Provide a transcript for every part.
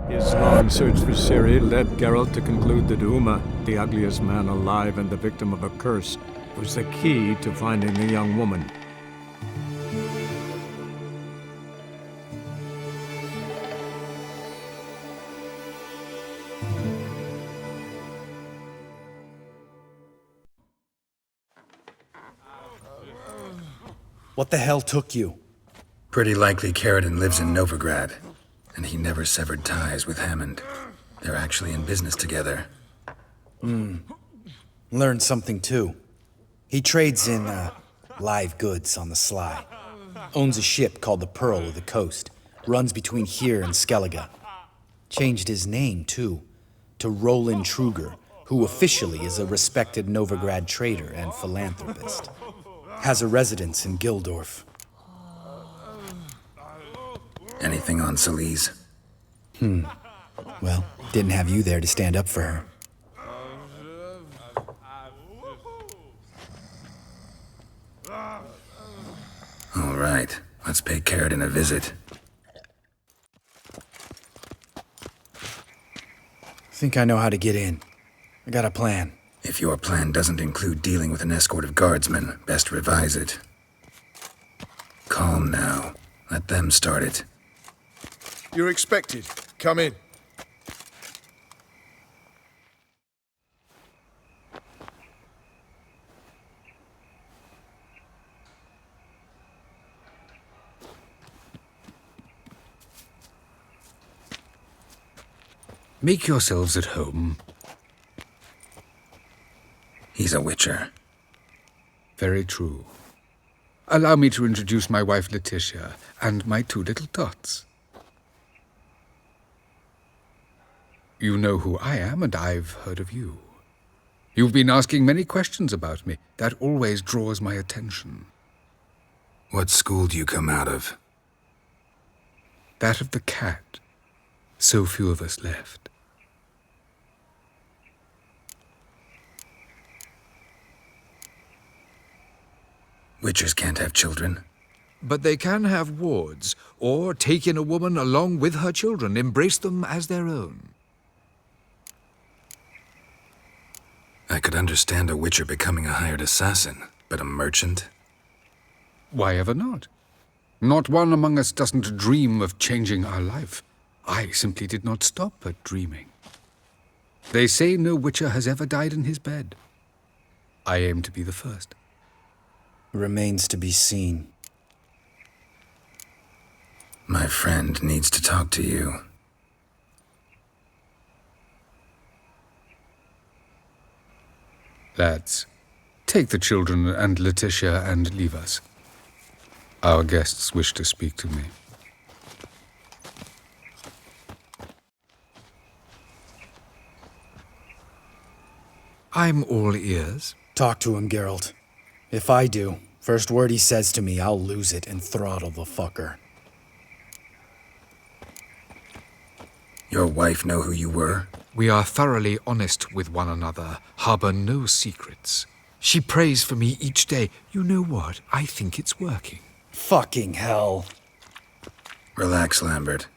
His long search for Ciri led Geralt to conclude that Uma, the ugliest man alive and the victim of a curse, was the key to finding the young woman. What the hell took you? Pretty likely Kaer lives in Novigrad, and he never severed ties with Hammond. They're actually in business together. Learned something too. He trades in, live goods on the sly. Owns a ship called the Pearl of the Coast. Runs between here and Skellige. Changed his name, too, to Roland Truger, who officially is a respected Novigrad trader and philanthropist. Has a residence in Gildorf. Anything on Celise? Well, didn't have you there to stand up for her. All right, let's pay Kaer a visit. Think I know how to get in. I got a plan. If your plan doesn't include dealing with an escort of guardsmen, best revise it. Calm now. Let them start it. You're expected. Come in. Make yourselves at home. He's a witcher. Very true. Allow me to introduce my wife Letitia and my two little tots. You know who I am, and I've heard of you. You've been asking many questions about me. That always draws my attention. What school do you come out of? That of the cat. So few of us left. Witchers can't have children. But they can have wards, or take in a woman along with her children, embrace them as their own. I could understand a witcher becoming a hired assassin, but a merchant? Why ever not? Not one among us doesn't dream of changing our life. I simply did not stop at dreaming. They say no witcher has ever died in his bed. I aim to be the first. Remains to be seen. My friend needs to talk to you. Lads, take the children and Letitia and leave us. Our guests wish to speak to me. I'm all ears. Talk to him, Geralt. If I do, first word he says to me, I'll lose it and throttle the fucker. Your wife know who you were? We are thoroughly honest with one another, harbor no secrets. She prays for me each day. You know what? I think it's working. Fucking hell. Relax, Lambert.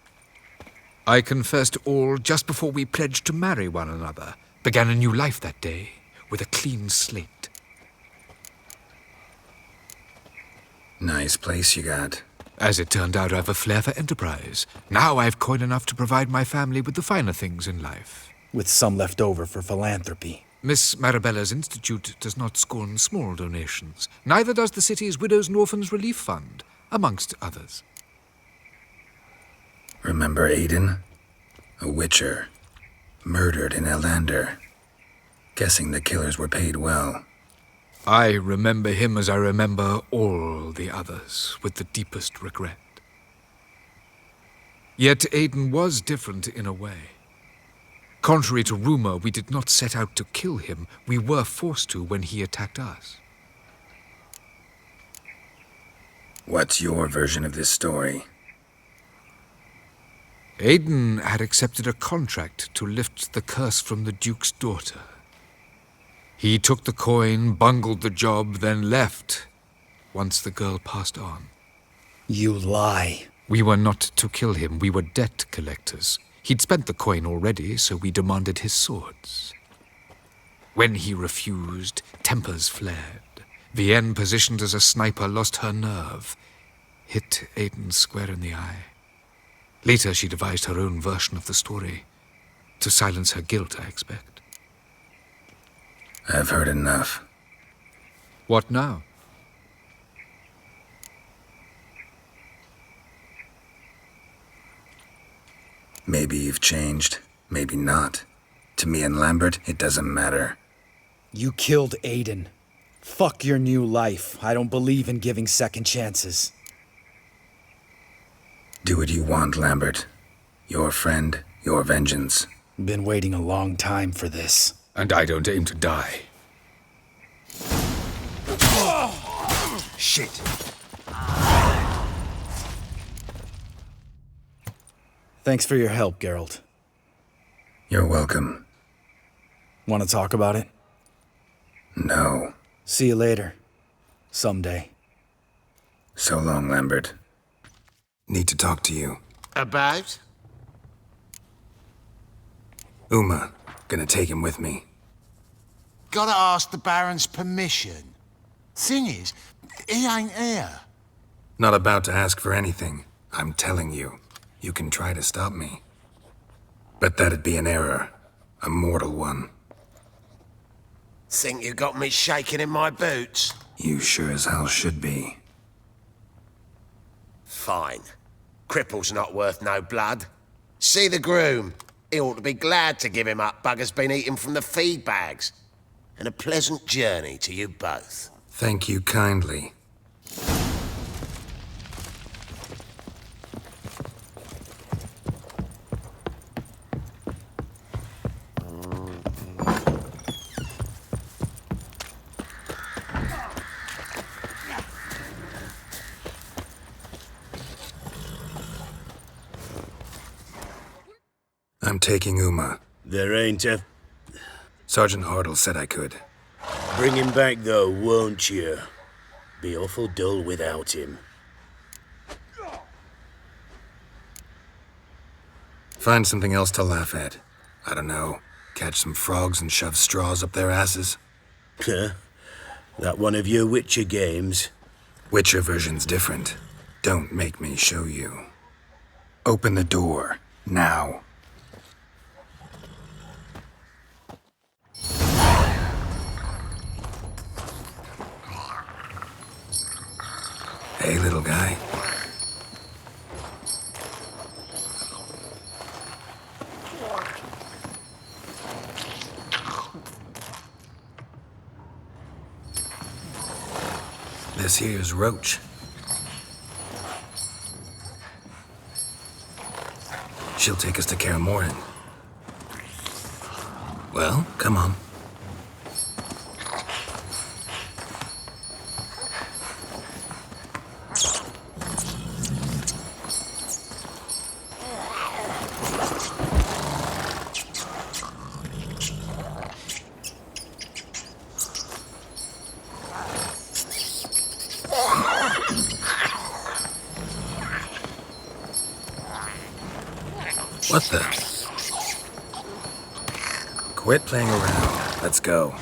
I confessed all just before we pledged to marry one another. Began a new life that day, with a clean slate. Nice place you got. As it turned out, I've a flair for enterprise. Now I've coin enough to provide my family with the finer things in life. With some left over for philanthropy. Miss Marabella's institute does not scorn small donations. Neither does the city's Widows and Orphans Relief Fund, amongst others. Remember Aiden? A witcher. Murdered in Elander. Guessing the killers were paid well. I remember him as I remember all the others, with the deepest regret. Yet Aiden was different in a way. Contrary to rumor, we did not set out to kill him. We were forced to when he attacked us. What's your version of this story? Aiden had accepted a contract to lift the curse from the Duke's daughter. He took the coin, bungled the job, then left, once the girl passed on. You lie. We were not to kill him. We were debt collectors. He'd spent the coin already, so we demanded his swords. When he refused, tempers flared. Vienne, positioned as a sniper, lost her nerve. Hit Aiden square in the eye. Later, she devised her own version of the story. To silence her guilt, I expect. I've heard enough. What now? Maybe you've changed, maybe not. To me and Lambert, it doesn't matter. You killed Aiden. Fuck your new life. I don't believe in giving second chances. Do what you want, Lambert. Your friend, your vengeance. Been waiting a long time for this. And I don't aim to die. Shit. Thanks for your help, Geralt. You're welcome. Want to talk about it? No. See you later. Someday. So long, Lambert. Need to talk to you. About? Uma. Gonna take him with me. Gotta ask the Baron's permission. Thing is, he ain't here. Not about to ask for anything. I'm telling you. You can try to stop me. But that'd be an error. A mortal one. Think you got me shaking in my boots? You sure as hell should be. Fine. Cripple's not worth no blood. See the groom. He ought to be glad to give him up. Bugger's been eating from the feed bags. And a pleasant journey to you both. Thank you kindly. I'm taking Uma. There ain't a... Sergeant Hartle said I could. Bring him back, though, won't you? Be awful dull without him. Find something else to laugh at. I don't know. Catch some frogs and shove straws up their asses. Huh? That one of your Witcher games? Witcher version's different. Don't make me show you. Open the door. Now. Hey, little guy. This here's Roach. She'll take us to Kaer Morhen. Well, come on. What the? Quit playing around. Let's go.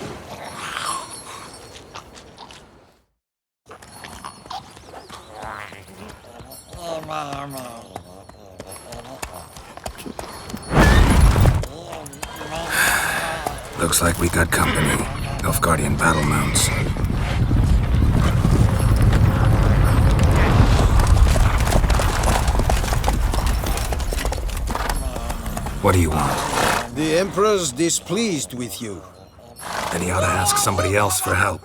Looks like we got company. Nilfgaardian battle mounts. What do you want? The Emperor's displeased with you. Then he ought to ask somebody else for help.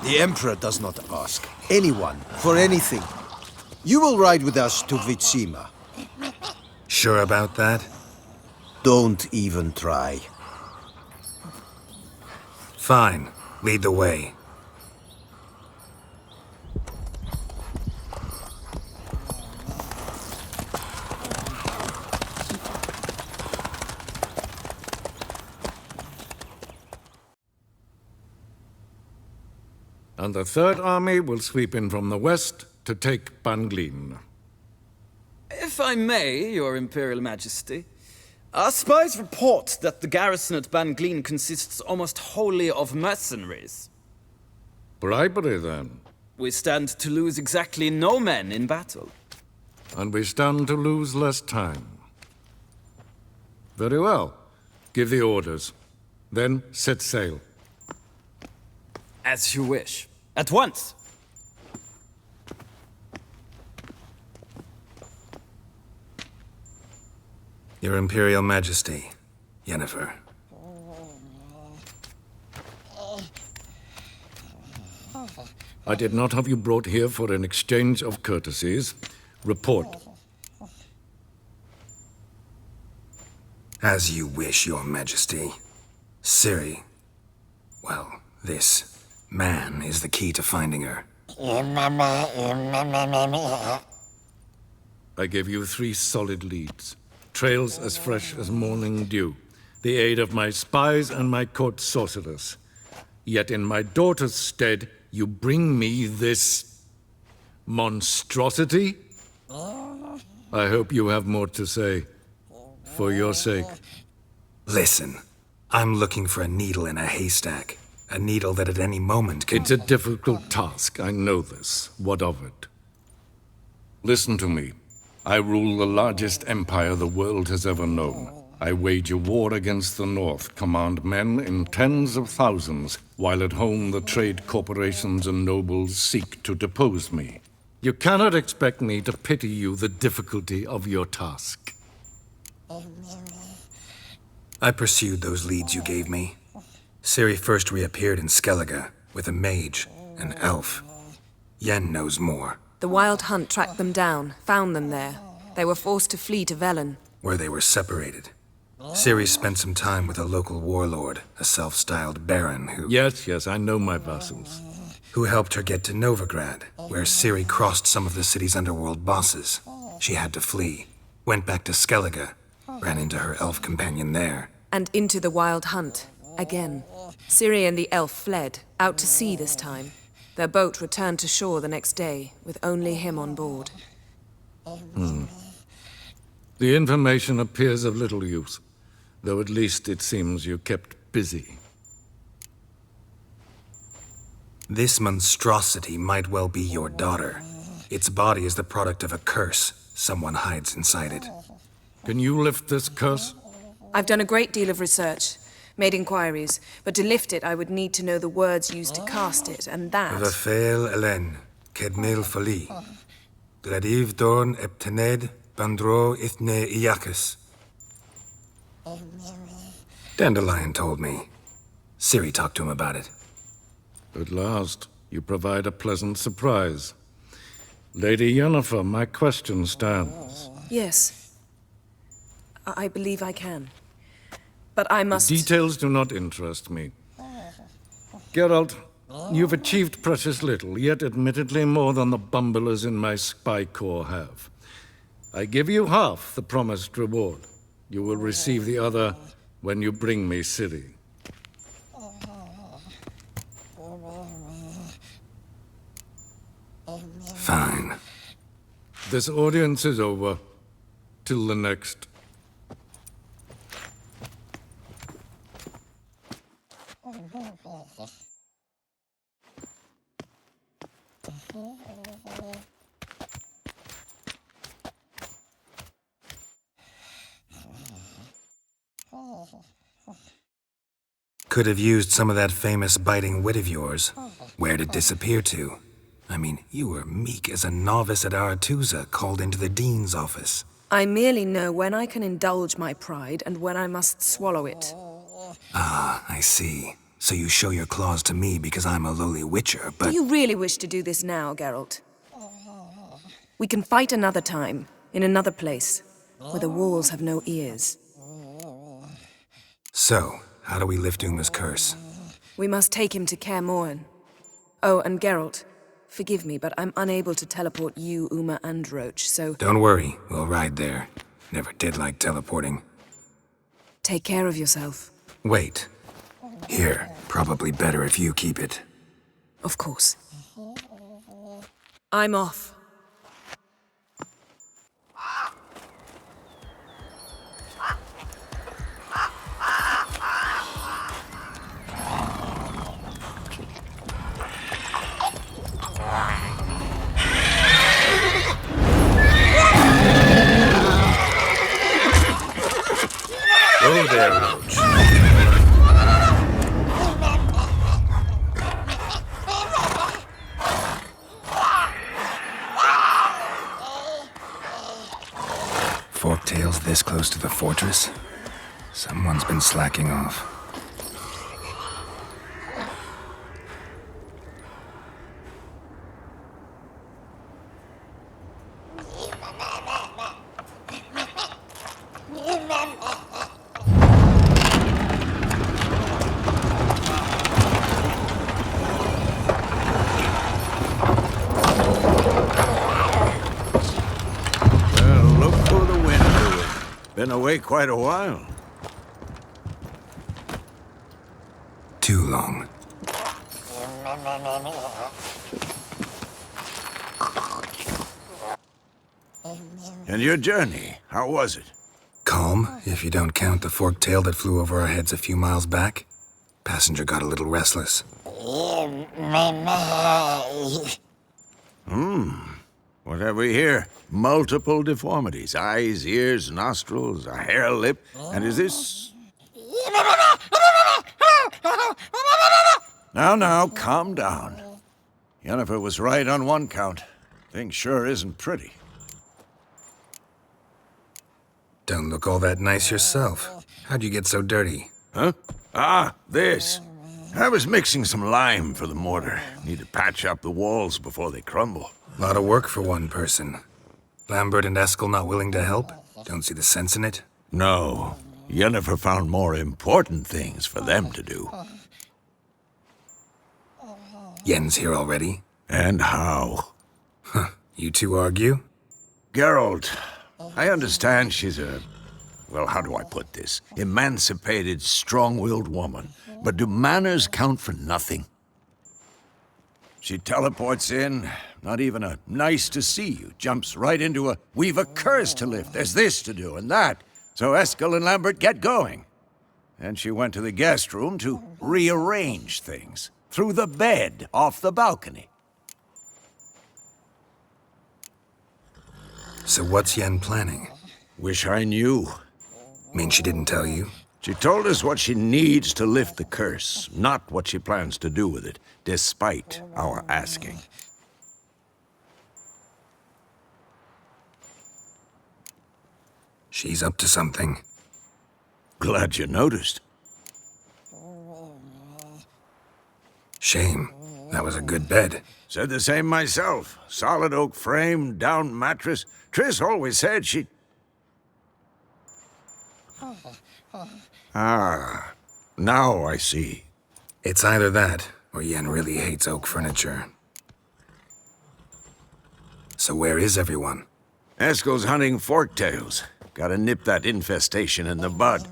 The Emperor does not ask anyone for anything. You will ride with us to Vitsima. Sure about that? Don't even try. Fine. Lead the way. And the Third Army will sweep in from the west to take Banglin. If I may, Your Imperial Majesty, our spies report that the garrison at Banglin consists almost wholly of mercenaries. Bribery, then. We stand to lose exactly no men in battle. And we stand to lose less time. Very well. Give the orders. Then set sail. As you wish. At once! Your Imperial Majesty, Yennefer. I did not have you brought here for an exchange of courtesies. Report. As you wish, Your Majesty. Ciri, well, this man is the key to finding her. I gave you 3 solid leads. Trails as fresh as morning dew. The aid of my spies and my court sorcerers. Yet in my daughter's stead, you bring me this monstrosity? I hope you have more to say. For your sake. Listen, I'm looking for a needle in a haystack. A needle that at any moment can... It's a difficult task, I know this. What of it? Listen to me. I rule the largest empire the world has ever known. I wage a war against the North, command men in tens of thousands, while at home the trade corporations and nobles seek to depose me. You cannot expect me to pity you the difficulty of your task. I pursued those leads you gave me. Ciri first reappeared in Skellige with a mage, an elf. Yen knows more. The Wild Hunt tracked them down, found them there. They were forced to flee to Velen. Where they were separated. Ciri spent some time with a local warlord, a self-styled baron who... Yes, I know my vassals. Who helped her get to Novigrad, where Ciri crossed some of the city's underworld bosses. She had to flee. Went back to Skellige, ran into her elf companion there. And into the Wild Hunt, again. Ciri and the elf fled, out to sea this time. Their boat returned to shore the next day, with only him on board. The information appears of little use, though at least it seems you kept busy. This monstrosity might well be your daughter. Its body is the product of a curse. Someone hides inside it. Can you lift this curse? I've done a great deal of research, made inquiries, but to lift it I would need to know the words used to cast it, and that... Vafel Elen, Kedmil Fali. Gladiv Dorn Eptened, Bandro Ithne Iacus. Dandelion told me. Ciri talked to him about it. At last, you provide a pleasant surprise. Lady Yennefer, my question stands. Yes. I believe I can. But I must... Details do not interest me. Geralt, you've achieved precious little, yet admittedly more than the bumblers in my spy corps have. I give you half the promised reward. You will receive the other when you bring me Ciri. Fine. This audience is over. Till the next. Could have used some of that famous biting wit of yours. Where'd it disappear to? I mean, you were meek as a novice at Aretusa, called into the dean's office. I merely know when I can indulge my pride and when I must swallow it. Ah, I see. So you show your claws to me because I'm a lowly witcher, but... Do you really wish to do this now, Geralt? We can fight another time, in another place, where the walls have no ears. So, how do we lift Uma's curse? We must take him to Kaer Morhen. Oh, and Geralt, forgive me, but I'm unable to teleport you, Uma, and Roach, so... Don't worry, we'll ride there. Never did like teleporting. Take care of yourself. Wait. Here, probably better if you keep it. Of course. I'm off. there, Roach. Forktails this close to the fortress? Someone's been slacking off. Look who the wind blew it. Been away quite a while. Too long. And your journey, how was it? Calm, if you don't count the forktail that flew over our heads a few miles back. Passenger got a little restless. What have we here? Multiple deformities. Eyes, ears, nostrils, a hair lip. And is this... Now, calm down. Yennefer was right on one count. Thing sure isn't pretty. Don't look all that nice yourself. How'd you get so dirty? Huh? Ah, this. I was mixing some lime for the mortar. Need to patch up the walls before they crumble. Lot of work for one person. Lambert and Eskel not willing to help? Don't see the sense in it? No. Yennefer found more important things for them to do. Yen's here already? And how? You two argue? Geralt, I understand she's a... Well, how do I put this? Emancipated, strong-willed woman. But do manners count for nothing? She teleports in, not even a nice to see you, jumps right into a, we've a curse to lift, there's this to do and that. So Eskel and Lambert get going. And she went to the guest room to rearrange things. Through the bed, off the balcony. So what's Yen planning? Wish I knew. Mean she didn't tell you? She told us what she needs to lift the curse, not what she plans to do with it, despite our asking. She's up to something. Glad you noticed. Shame. That was a good bed. Said the same myself. Solid oak frame, down mattress. Triss always said she... Ah, now I see. It's either that, or Yen really hates oak furniture. So where is everyone? Eskel's hunting forktails. Gotta nip that infestation in the bud.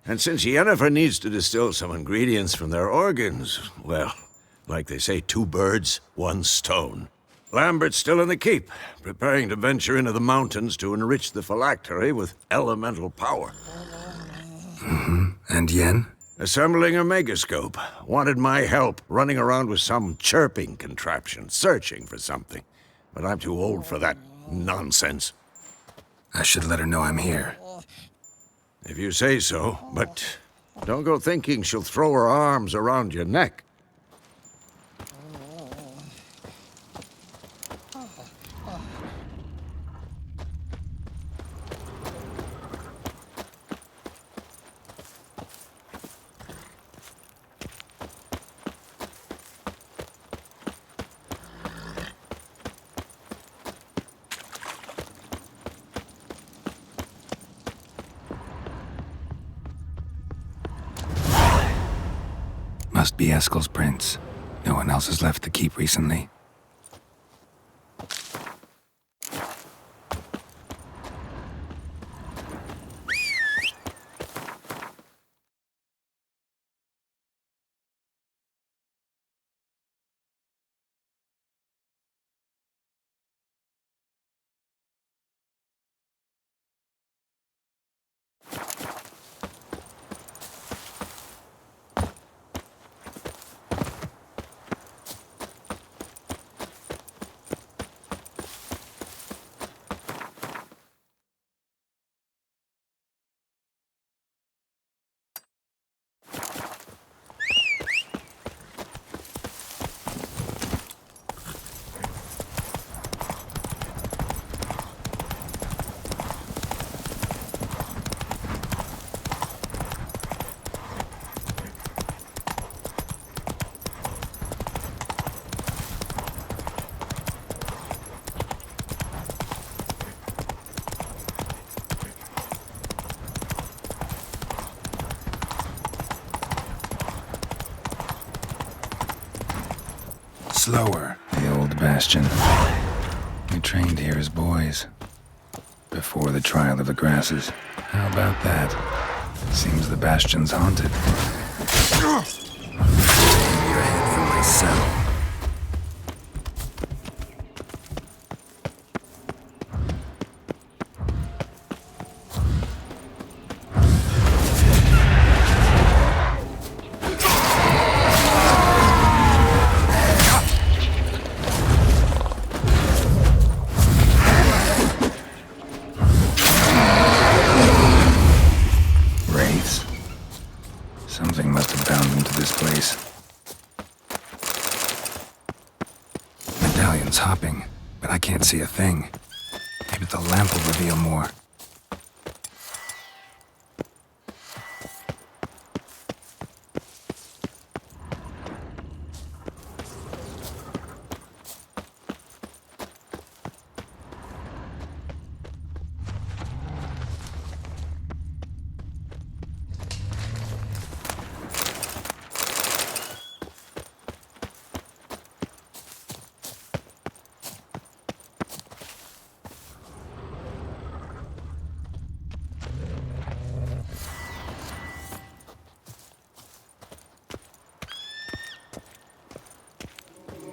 And since Yennefer needs to distill some ingredients from their organs, well, like they say, 2 birds, 1 stone. Lambert's still in the keep, preparing to venture into the mountains to enrich the phylactery with elemental power. And Yen? Assembling a megascope. Wanted my help running around with some chirping contraption, searching for something. But I'm too old for that nonsense. I should let her know I'm here. If you say so, but don't go thinking she'll throw her arms around your neck. Must be Eskel's prints. No one else has left the keep recently. Slower, the old bastion. We trained here as boys. Before the trial of the grasses. How about that? Seems the bastion's haunted. Aim your head from my cell. Something must have bound them to this place. Medallion's hopping, but I can't see a thing. Maybe the lamp will reveal more.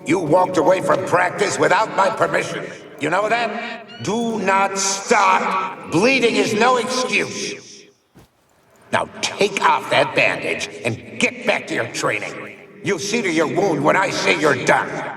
You walked away from practice without my permission. You know that? Do not stop. Bleeding is no excuse. Now take off that bandage and get back to your training. You'll see to your wound when I say you're done.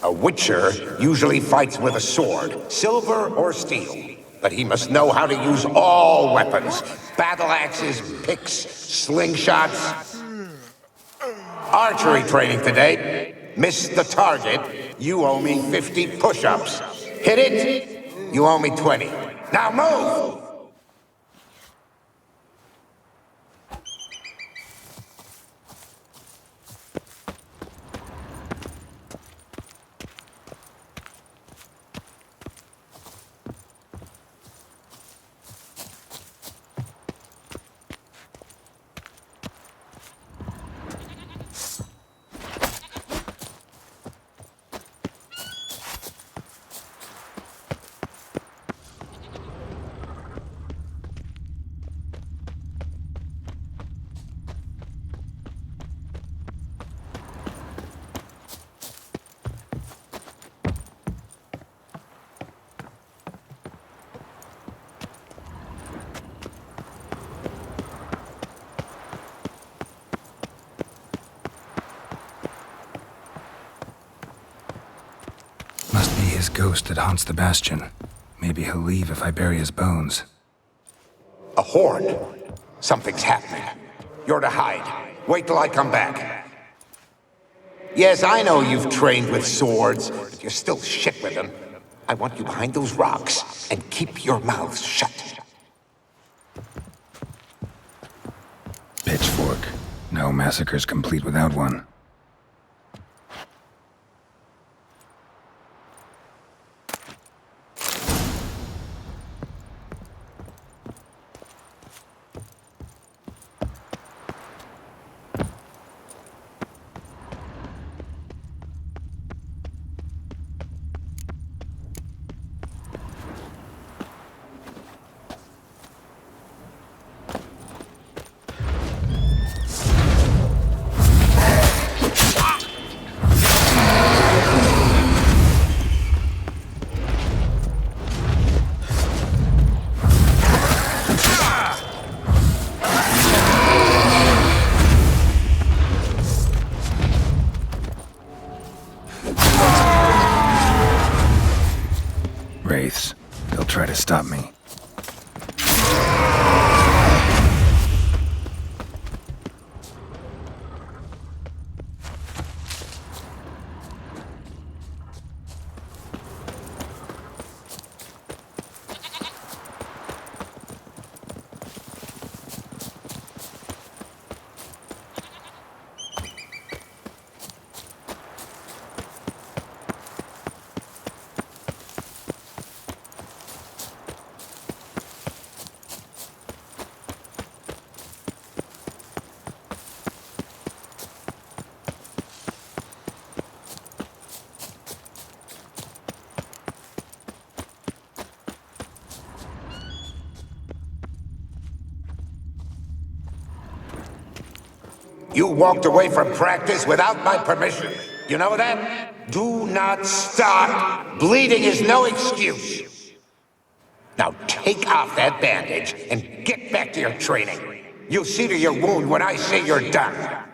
A witcher usually fights with a sword, silver or steel. But he must know how to use all weapons. Battle axes, picks, slingshots. Archery training today. Missed the target, you owe me 50 push-ups. Hit it, you owe me 20. Now move! Must be his ghost that haunts the bastion. Maybe he'll leave if I bury his bones. A horde. Something's happening. You're to hide. Wait till I come back. Yes, I know you've trained with swords, but you're still shit with them. I want you behind those rocks, and keep your mouth shut. Pitchfork. No massacre's complete without one. stop me. You walked away from practice without my permission. You know that? Do not start. Bleeding is no excuse. Now take off that bandage and get back to your training. You'll see to your wound when I say you're done.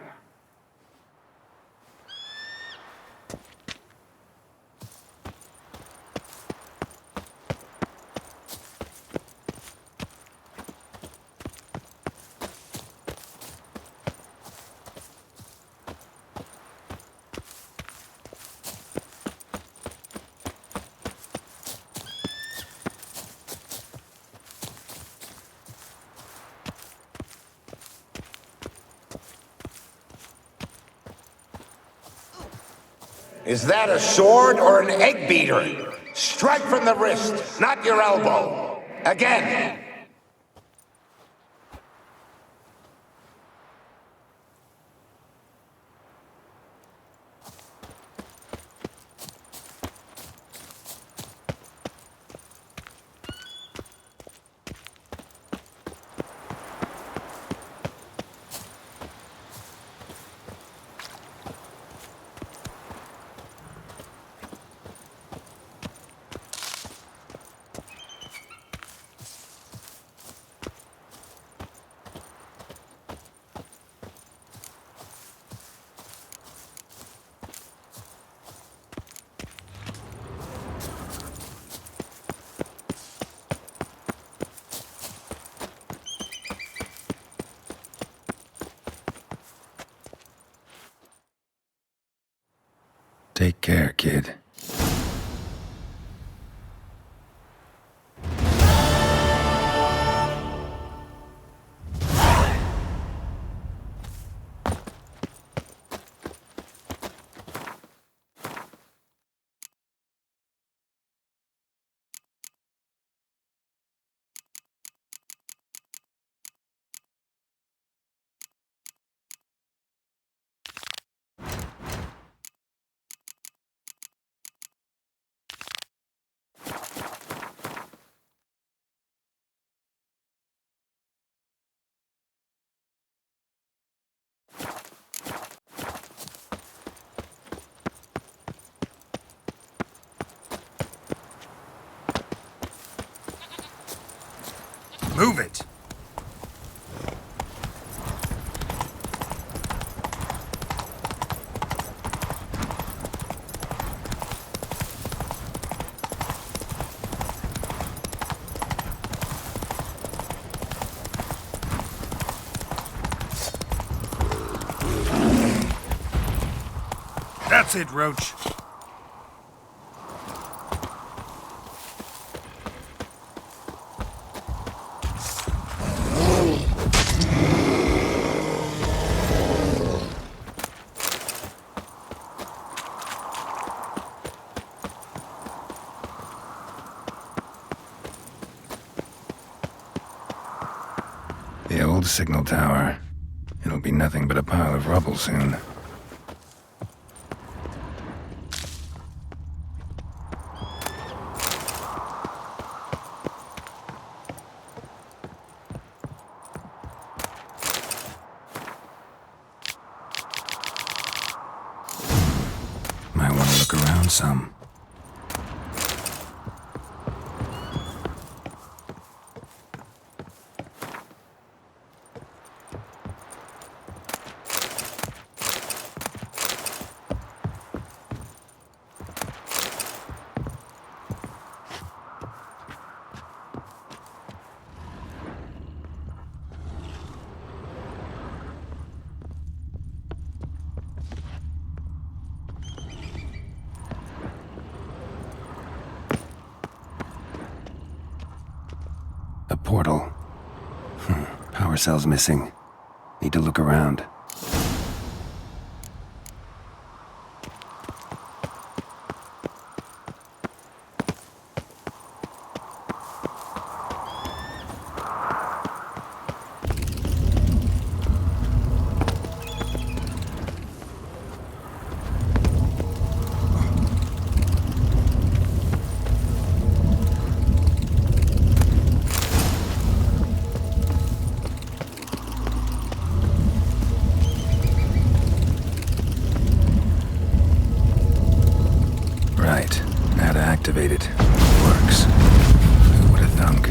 Is that a sword or an egg beater? Strike from the wrist, not your elbow. Again. Take care, kid. Move it! That's it, Roach. The old signal tower. It'll be nothing but a pile of rubble soon. Might want to look around some. portal. Power cell's missing. Need to look around. Right. How to activate it. Works. Who would have thunk?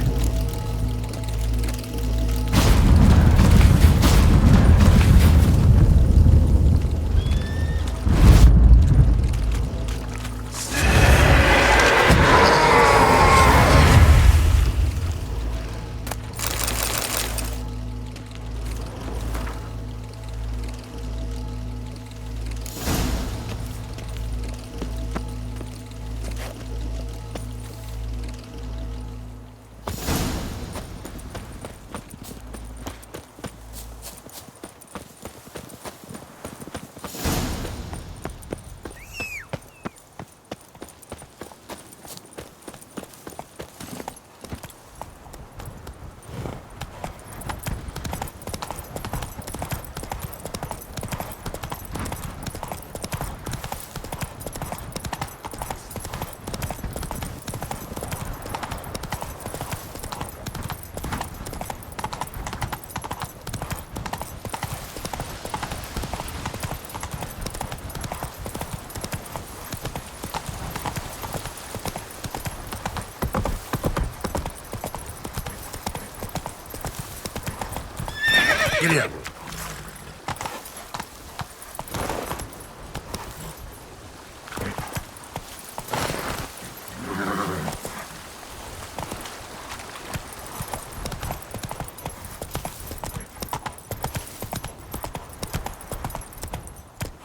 Giddy up.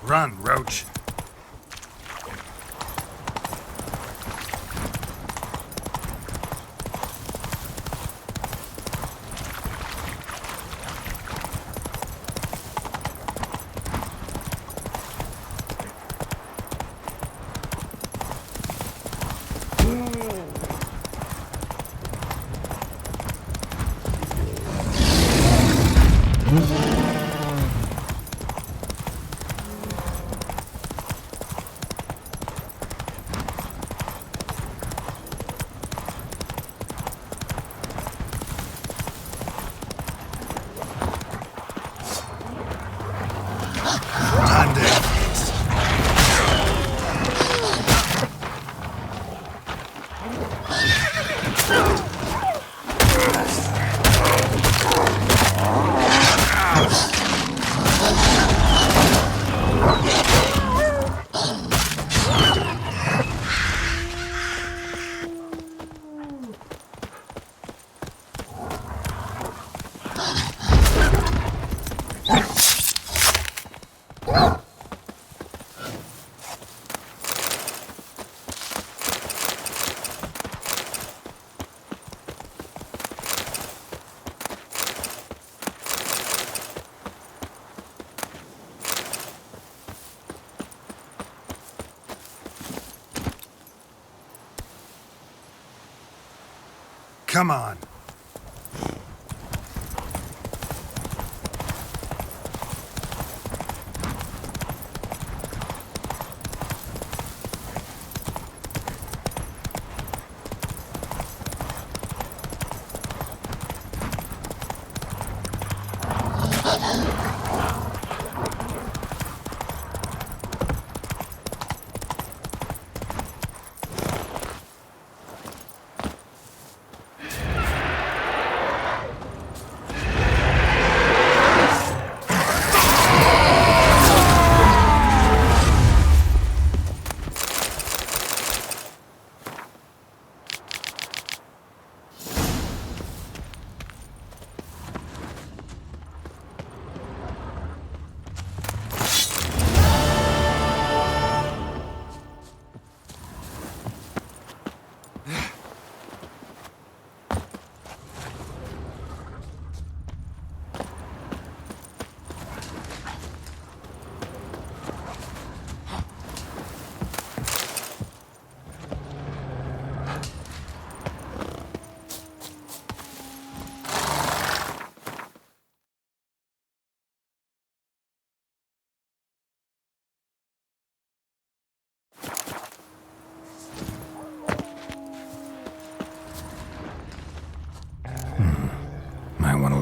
Run, Roach. Time to end this. Come on.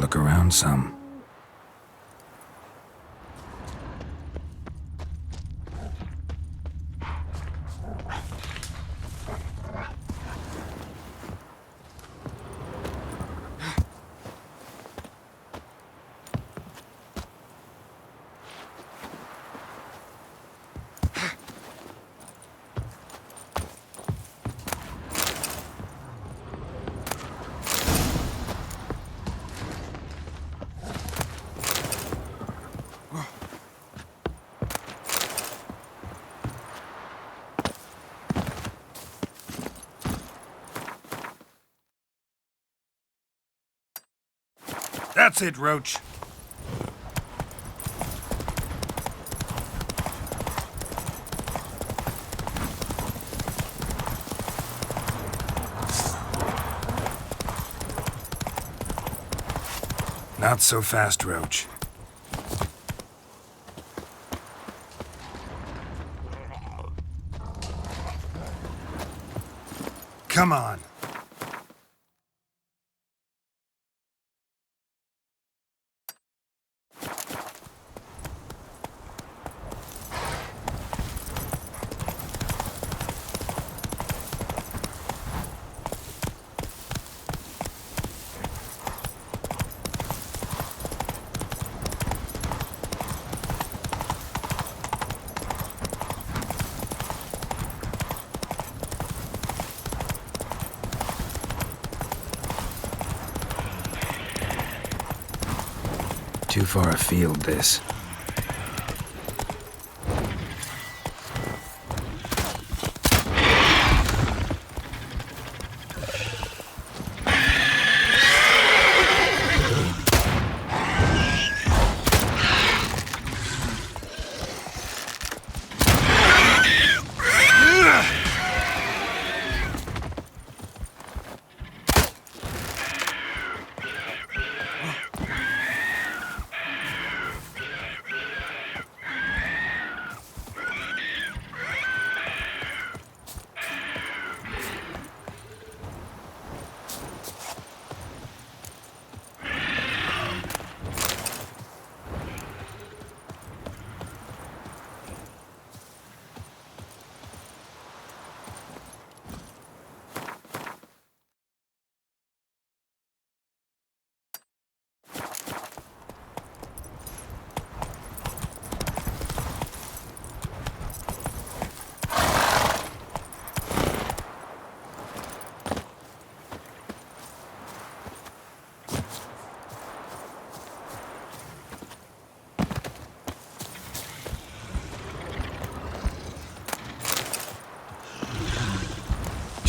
look around some. That's it, Roach. Not so fast, Roach. Come on. Too far afield, this.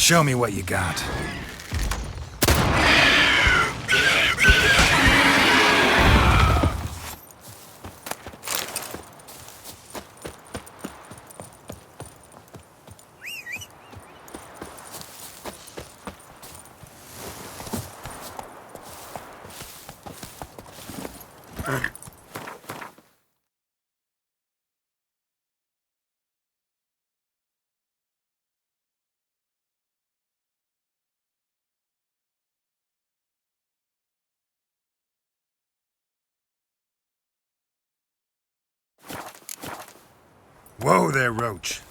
Show me what you got. Whoa there, Roach.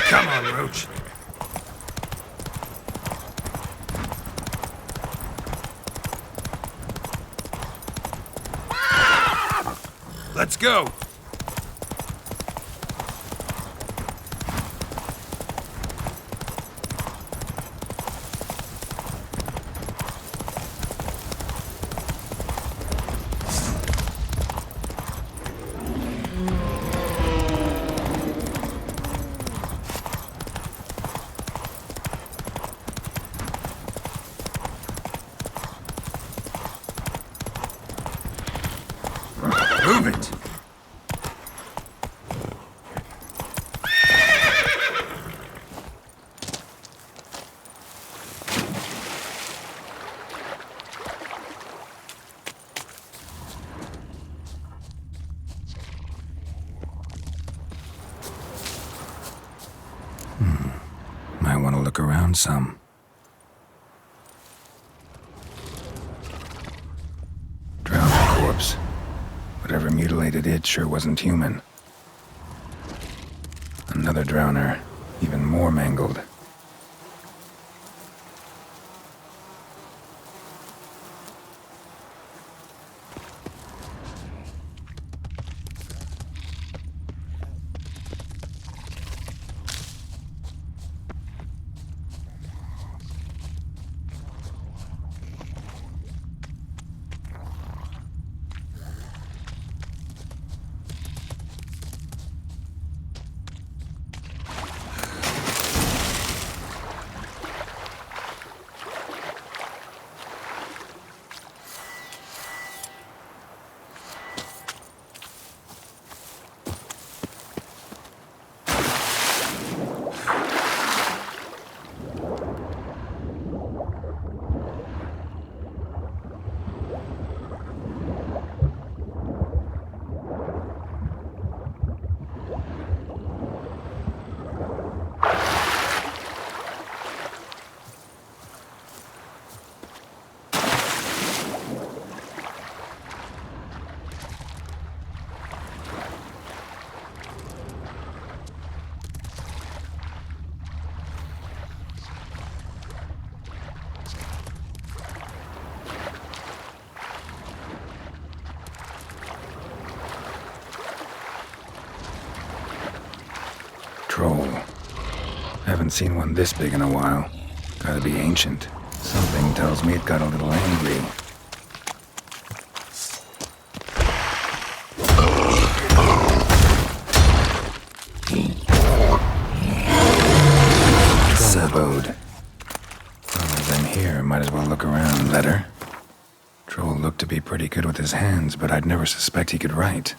Come on, Roach. Let's go. Move it! look around some. Drowned corpse. Whatever mutilated it sure wasn't human. Another drowner, even more mangled. Troll. Haven't seen one this big in a while. Gotta be ancient. Something tells me it got a little angry. Abode. Other than here, might as well look around. Letter? Troll looked to be pretty good with his hands, but I'd never suspect he could write.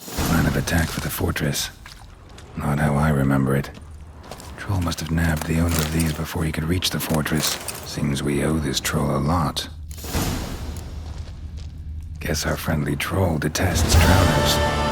Plan of attack for the fortress. Not how I remember it. Troll must have nabbed the owner of these before he could reach the fortress. Seems we owe this troll a lot. Guess our friendly troll detests drowners.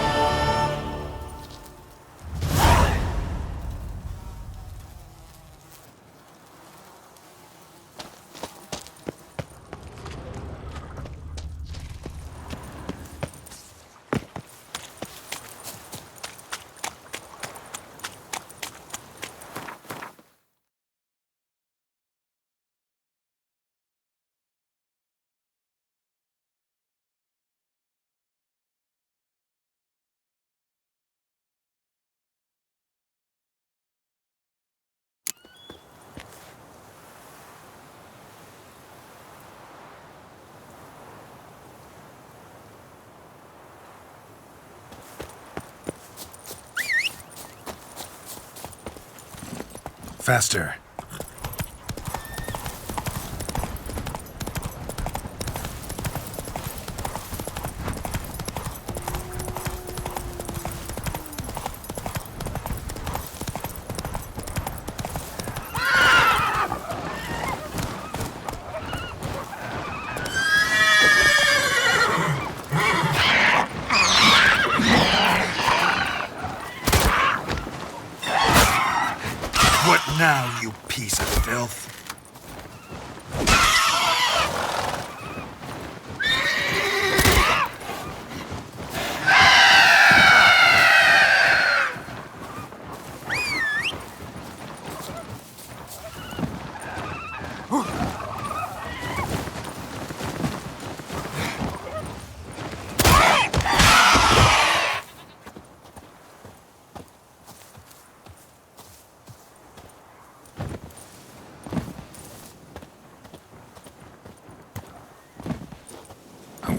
Faster. What now, you piece of filth?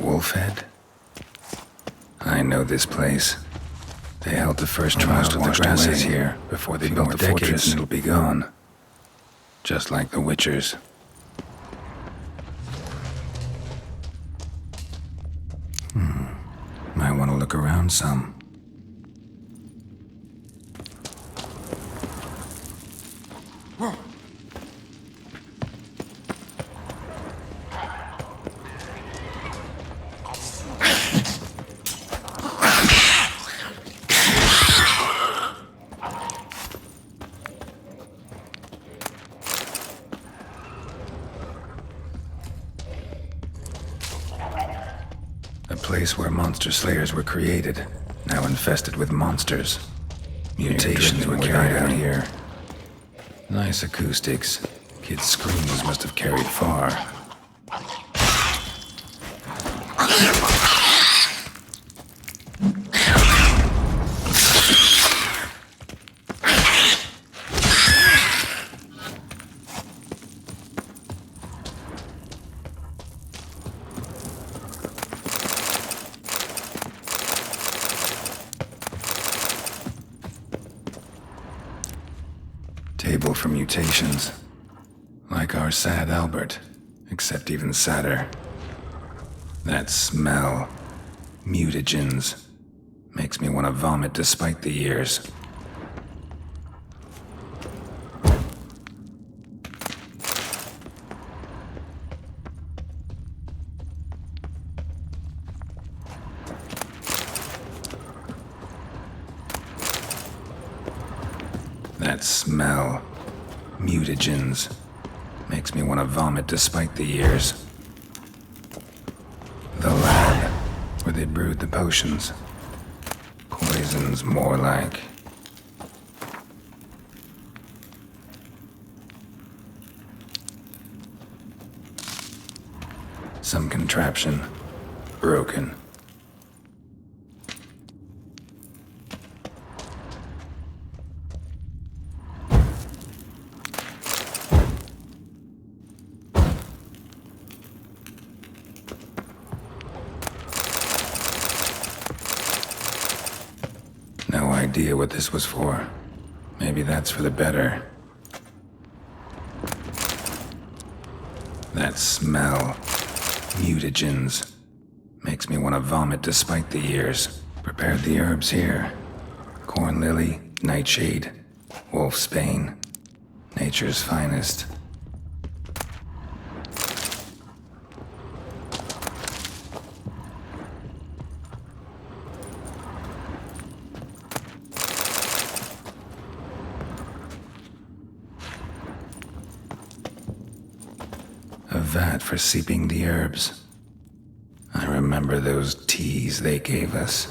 Wolfhead? I know this place. They held the first trials of the grasses here before they built the fortress, and it'll be gone. Just like the Witchers. Might want to look around some. place where monster slayers were created, now infested with monsters. Mutations were carried out here. Nice acoustics. Kids' screams must have carried far. Table for mutations. Like our sad Albert, except even sadder. That smell. Mutagens. Makes me want to vomit despite the years. That smell. Mutagens. Makes me want to vomit despite the years. The lab, where they brewed the potions. Poisons, more like. Some contraption. Broken. No idea what this was for. Maybe that's for the better. That smell. Mutagens. Makes me want to vomit despite the years. Prepared the herbs here. Corn lily, nightshade, wolfsbane. Nature's finest. A vat for seeping the herbs. I remember those teas they gave us.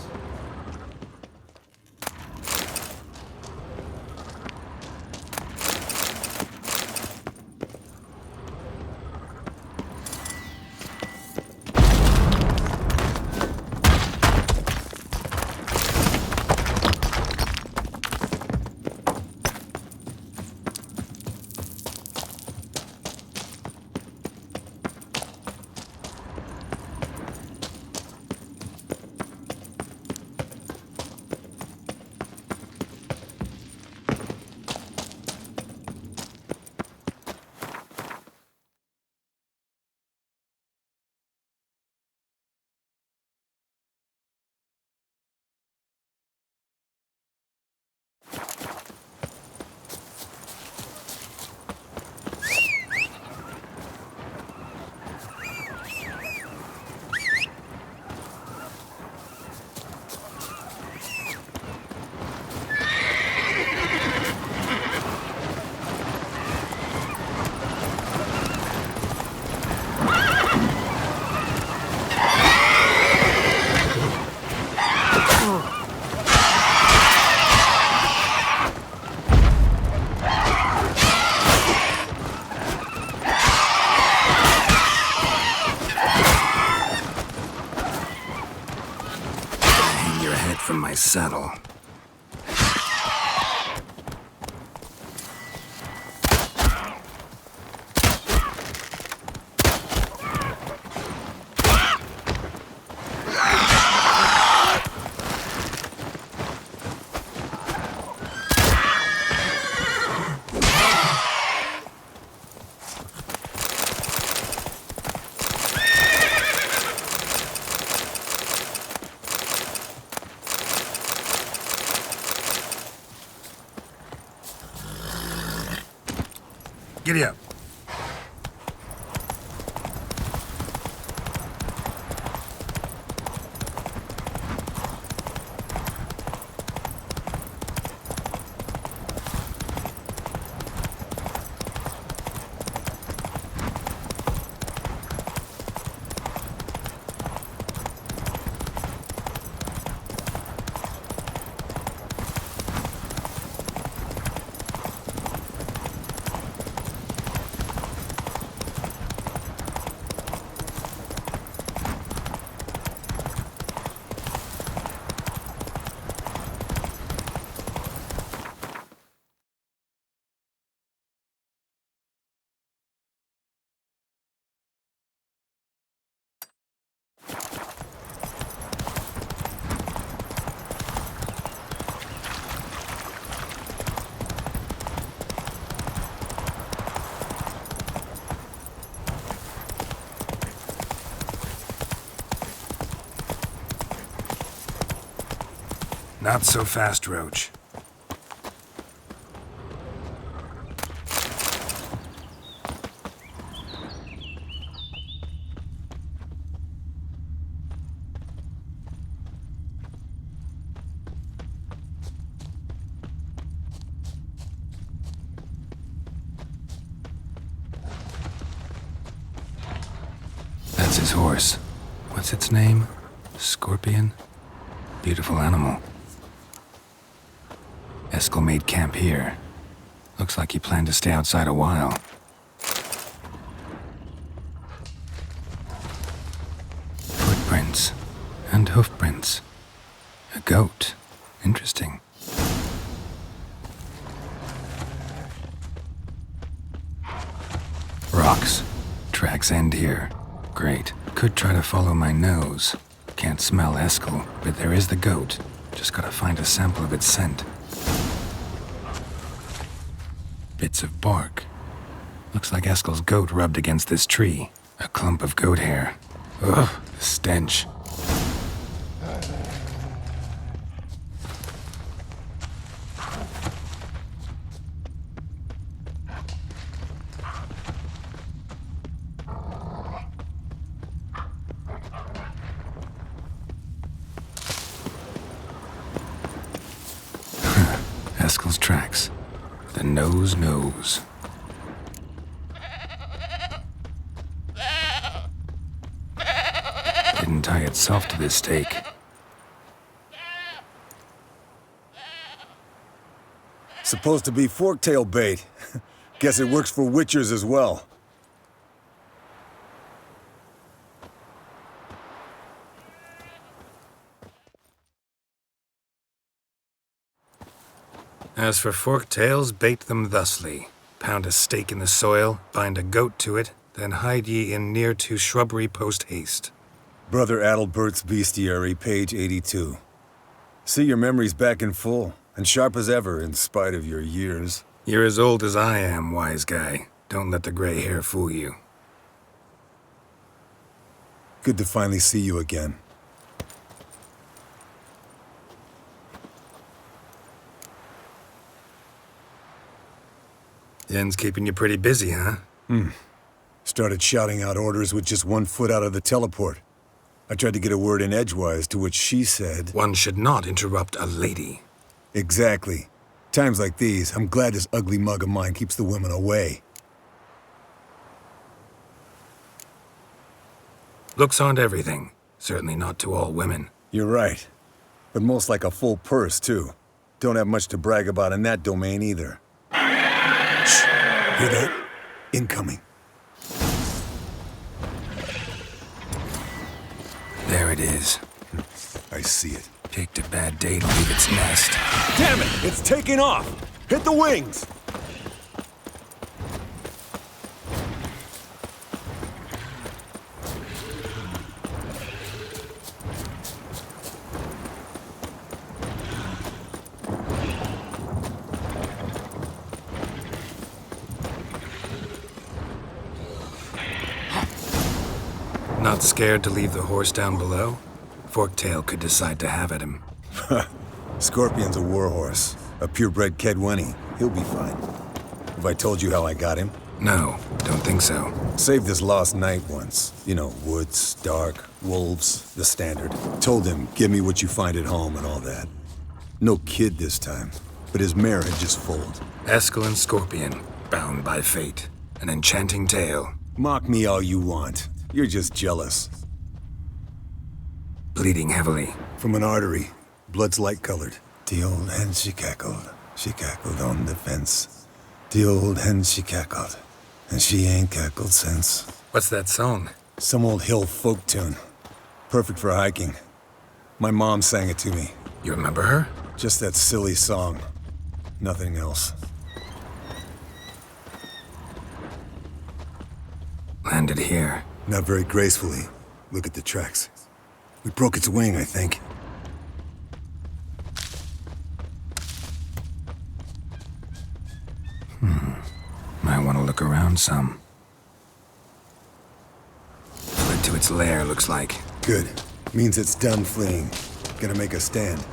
From my saddle. Giddy up. Not so fast, Roach. That's his horse. What's its name? Scorpion? Beautiful animal. Eskel made camp here. Looks like he planned to stay outside a while. Footprints. And hoofprints. A goat. Interesting. Rocks. Tracks end here. Great. Could try to follow my nose. Can't smell Eskel, but there is the goat. Just gotta find a sample of its scent. Bits of bark. Looks like Eskel's goat rubbed against this tree. A clump of goat hair. Ugh, the stench. Eskel's tracks. The nose knows. Didn't tie itself to this stake. Supposed to be forktail bait. Guess it works for witchers as well. As for forktails, bait them thusly. Pound a stake in the soil, bind a goat to it, then hide ye in near to shrubbery post haste. Brother Adalbert's Bestiary, page 82. See, your memory's back in full, and sharp as ever in spite of your years. You're as old as I am, wise guy. Don't let the gray hair fool you. Good to finally see you again. Yen's keeping you pretty busy, huh? Started shouting out orders with just 1 foot out of the teleport. I tried to get a word in edgewise, to which she said... One should not interrupt a lady. Exactly. Times like these, I'm glad this ugly mug of mine keeps the women away. Looks aren't everything. Certainly not to all women. You're right. But most like a full purse, too. Don't have much to brag about in that domain, either. Shh! Hear that? Incoming. There it is. I see it. Picked a bad day to leave its nest. Damn it! It's taking off! Hit the wings! Not scared to leave the horse down below? Forktail could decide to have at him. Scorpion's a warhorse. A purebred Kedwenny. He'll be fine. Have I told you how I got him? No, don't think so. Saved his lost knight once. You know, woods, dark, wolves, the standard. Told him, give me what you find at home and all that. No kid this time, but his mare had just foaled. Eskel and Scorpion, bound by fate. An enchanting tale. Mock me all you want. You're just jealous. Bleeding heavily. From an artery. Blood's light-colored. The old hen, she cackled. She cackled on the fence. The old hen, she cackled. And she ain't cackled since. What's that song? Some old hill folk tune. Perfect for hiking. My mom sang it to me. You remember her? Just that silly song. Nothing else. Landed here. Not very gracefully. Look at the tracks. We broke its wing, I think. Might want to look around some. Fled to its lair, looks like. Good. Means it's done fleeing. Gonna make a stand.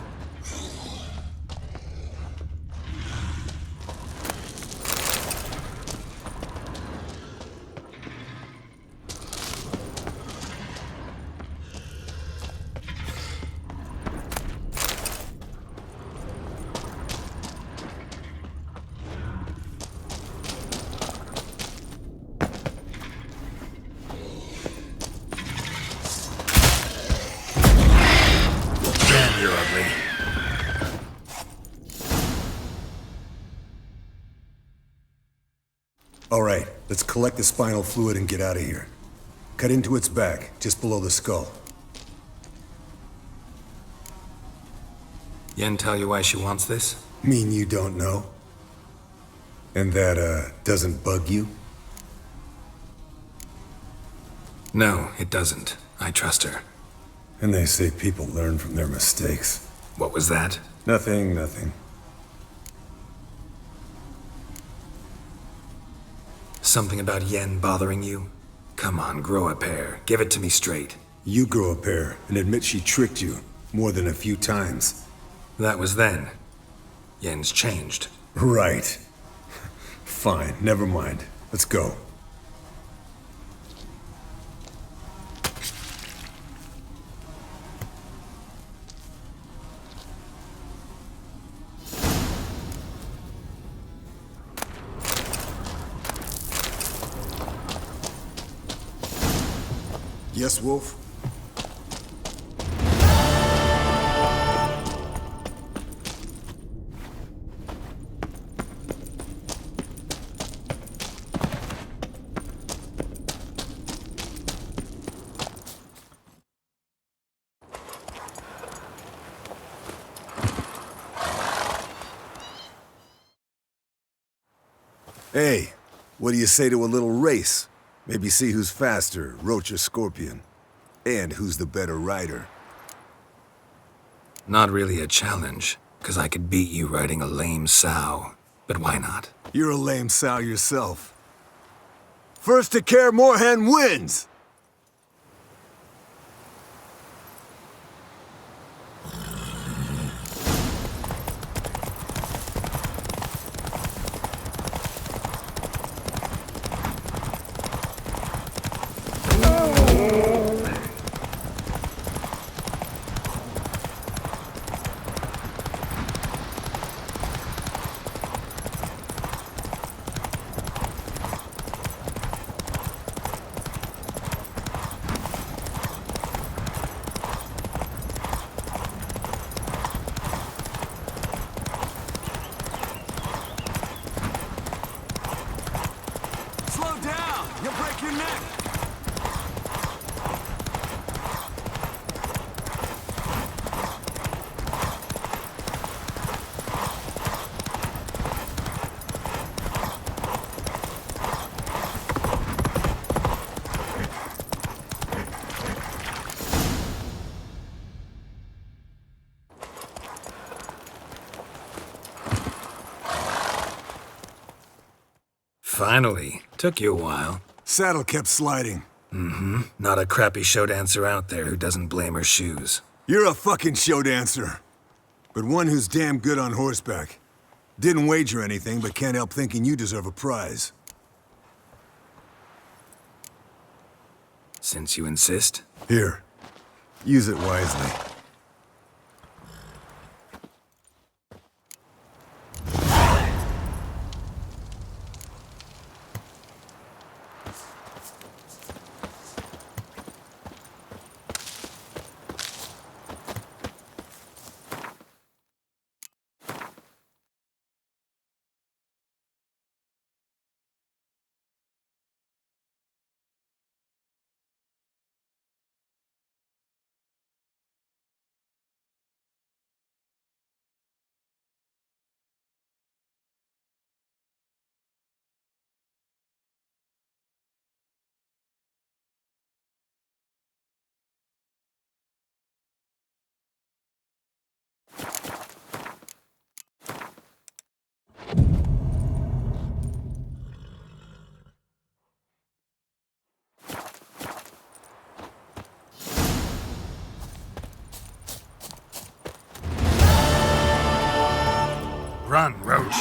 Let's collect the spinal fluid and get out of here. Cut into its back, just below the skull. Yen tell you why she wants this? Mean you don't know? And that, doesn't bug you? No, it doesn't. I trust her. And they say people learn from their mistakes. What was that? Nothing, nothing. Something about Yen bothering you? Come on, grow a pair. Give it to me straight. You grow a pair and admit she tricked you more than a few times. That was then. Yen's changed. Right. Fine, never mind. Let's go. Yes, Wolf? Hey, what do you say to a little race? Maybe see who's faster, Roach or Scorpion. And who's the better rider. Not really a challenge, because I could beat you riding a lame sow. But why not? You're a lame sow yourself. First to Kaer Morhen wins! Finally. Took you a while. Saddle kept sliding. Mm-hmm. Not a crappy show dancer out there who doesn't blame her shoes. You're a fucking show dancer. But one who's damn good on horseback. Didn't wager anything, but can't help thinking you deserve a prize. Since you insist. Here. Use it wisely. Run, Roach.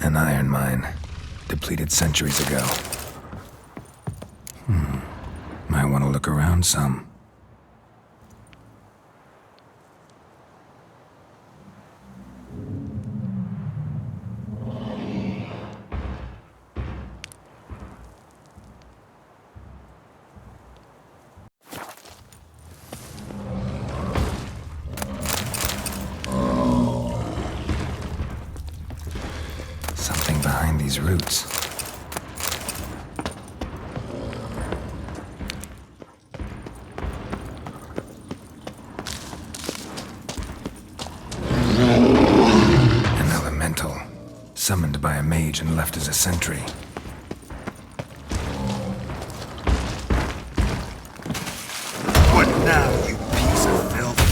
An iron mine, depleted centuries ago. Might want to look around some. Something behind these roots. An elemental, summoned by a mage and left as a sentry. What now, you piece of filth?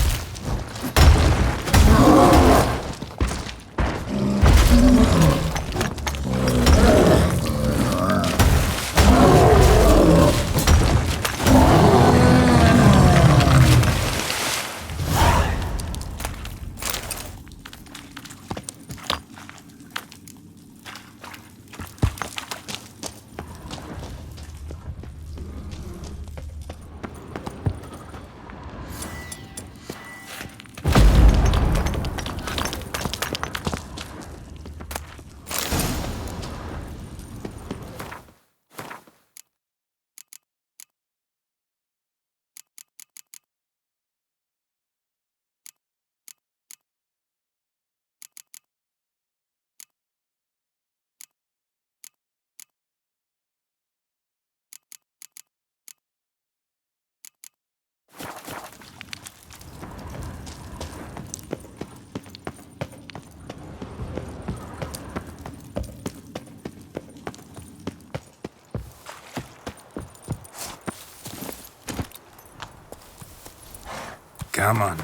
Come on.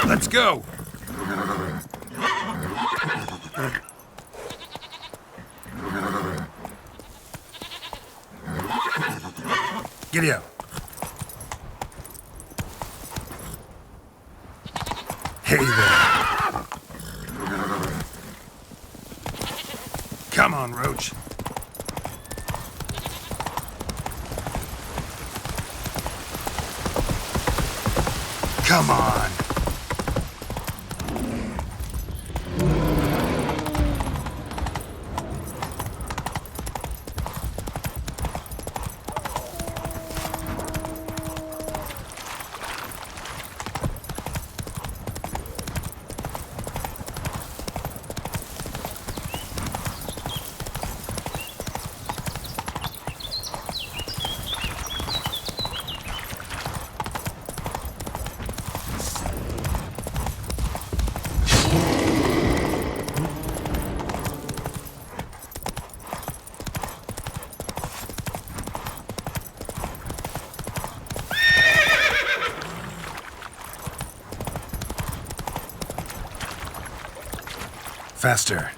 Let's go! Giddy up. Hey there. Come on, Roach. Come on. Faster.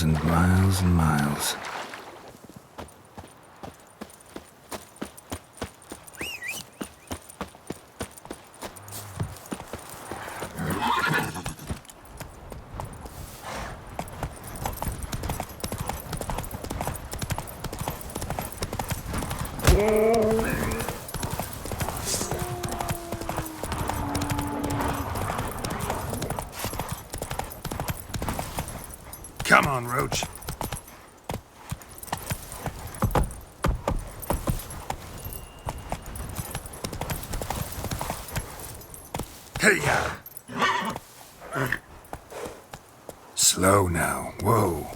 miles and miles and miles. Come on, Roach. Hey-ya! Slow now. Whoa.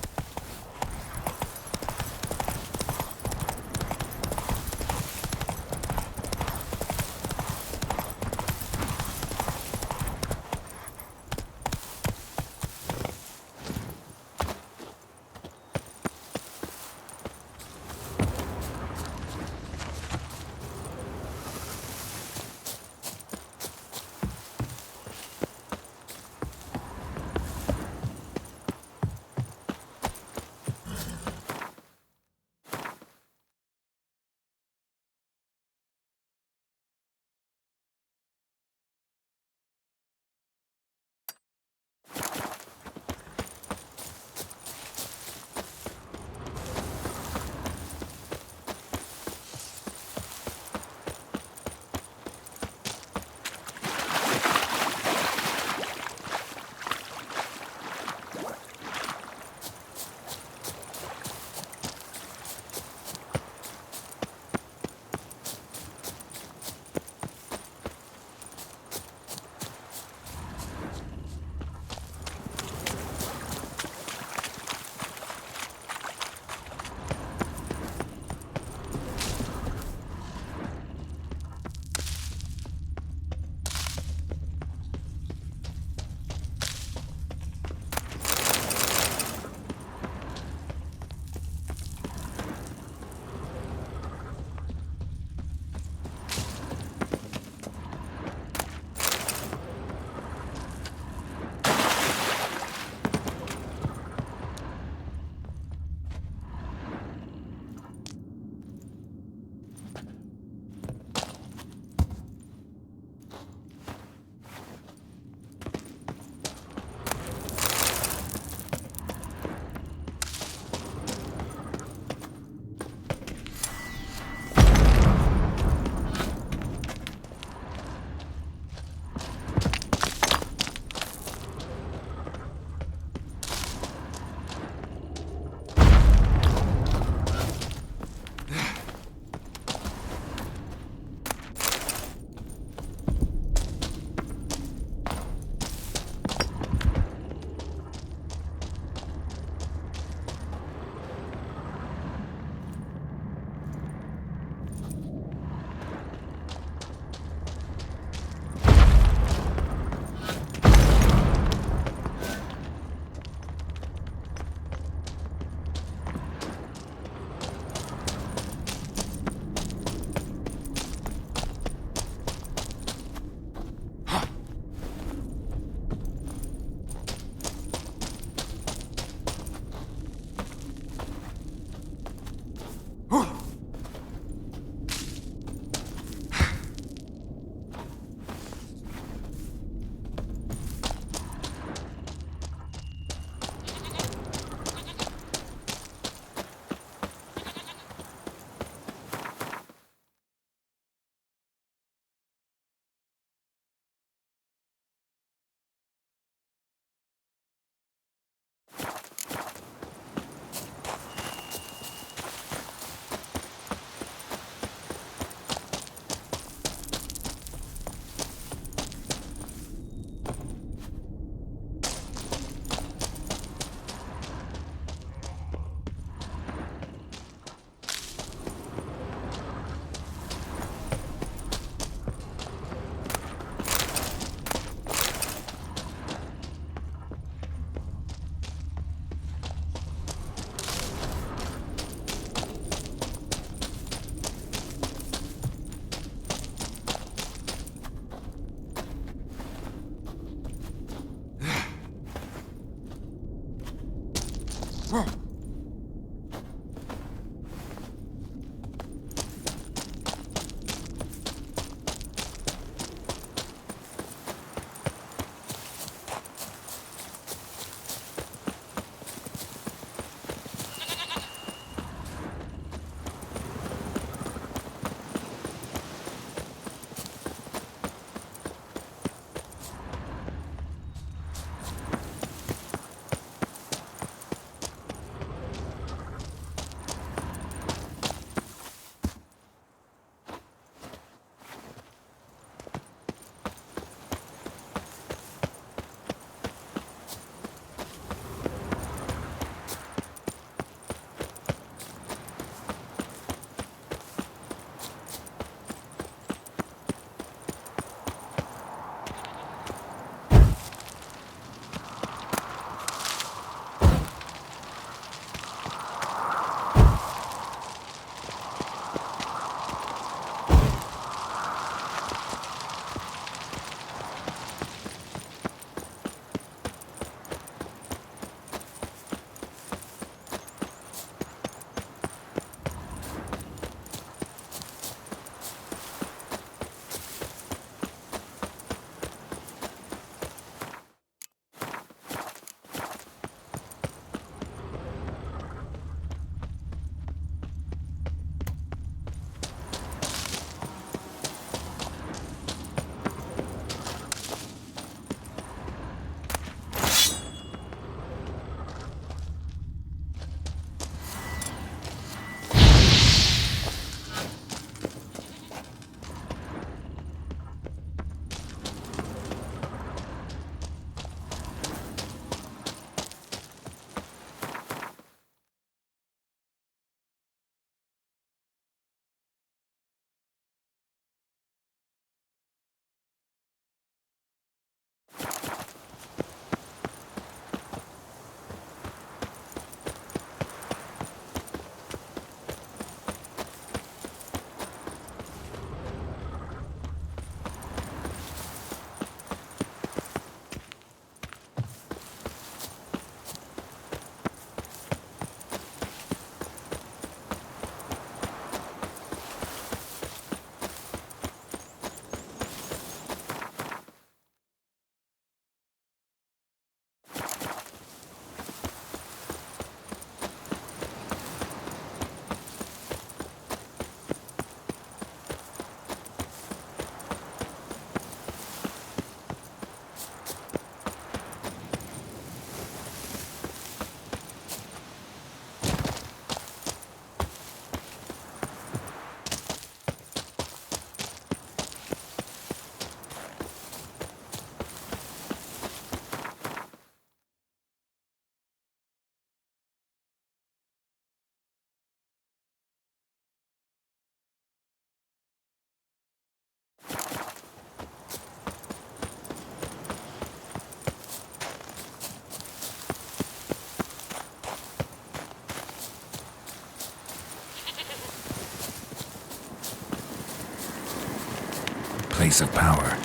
Place of power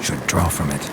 should draw from it.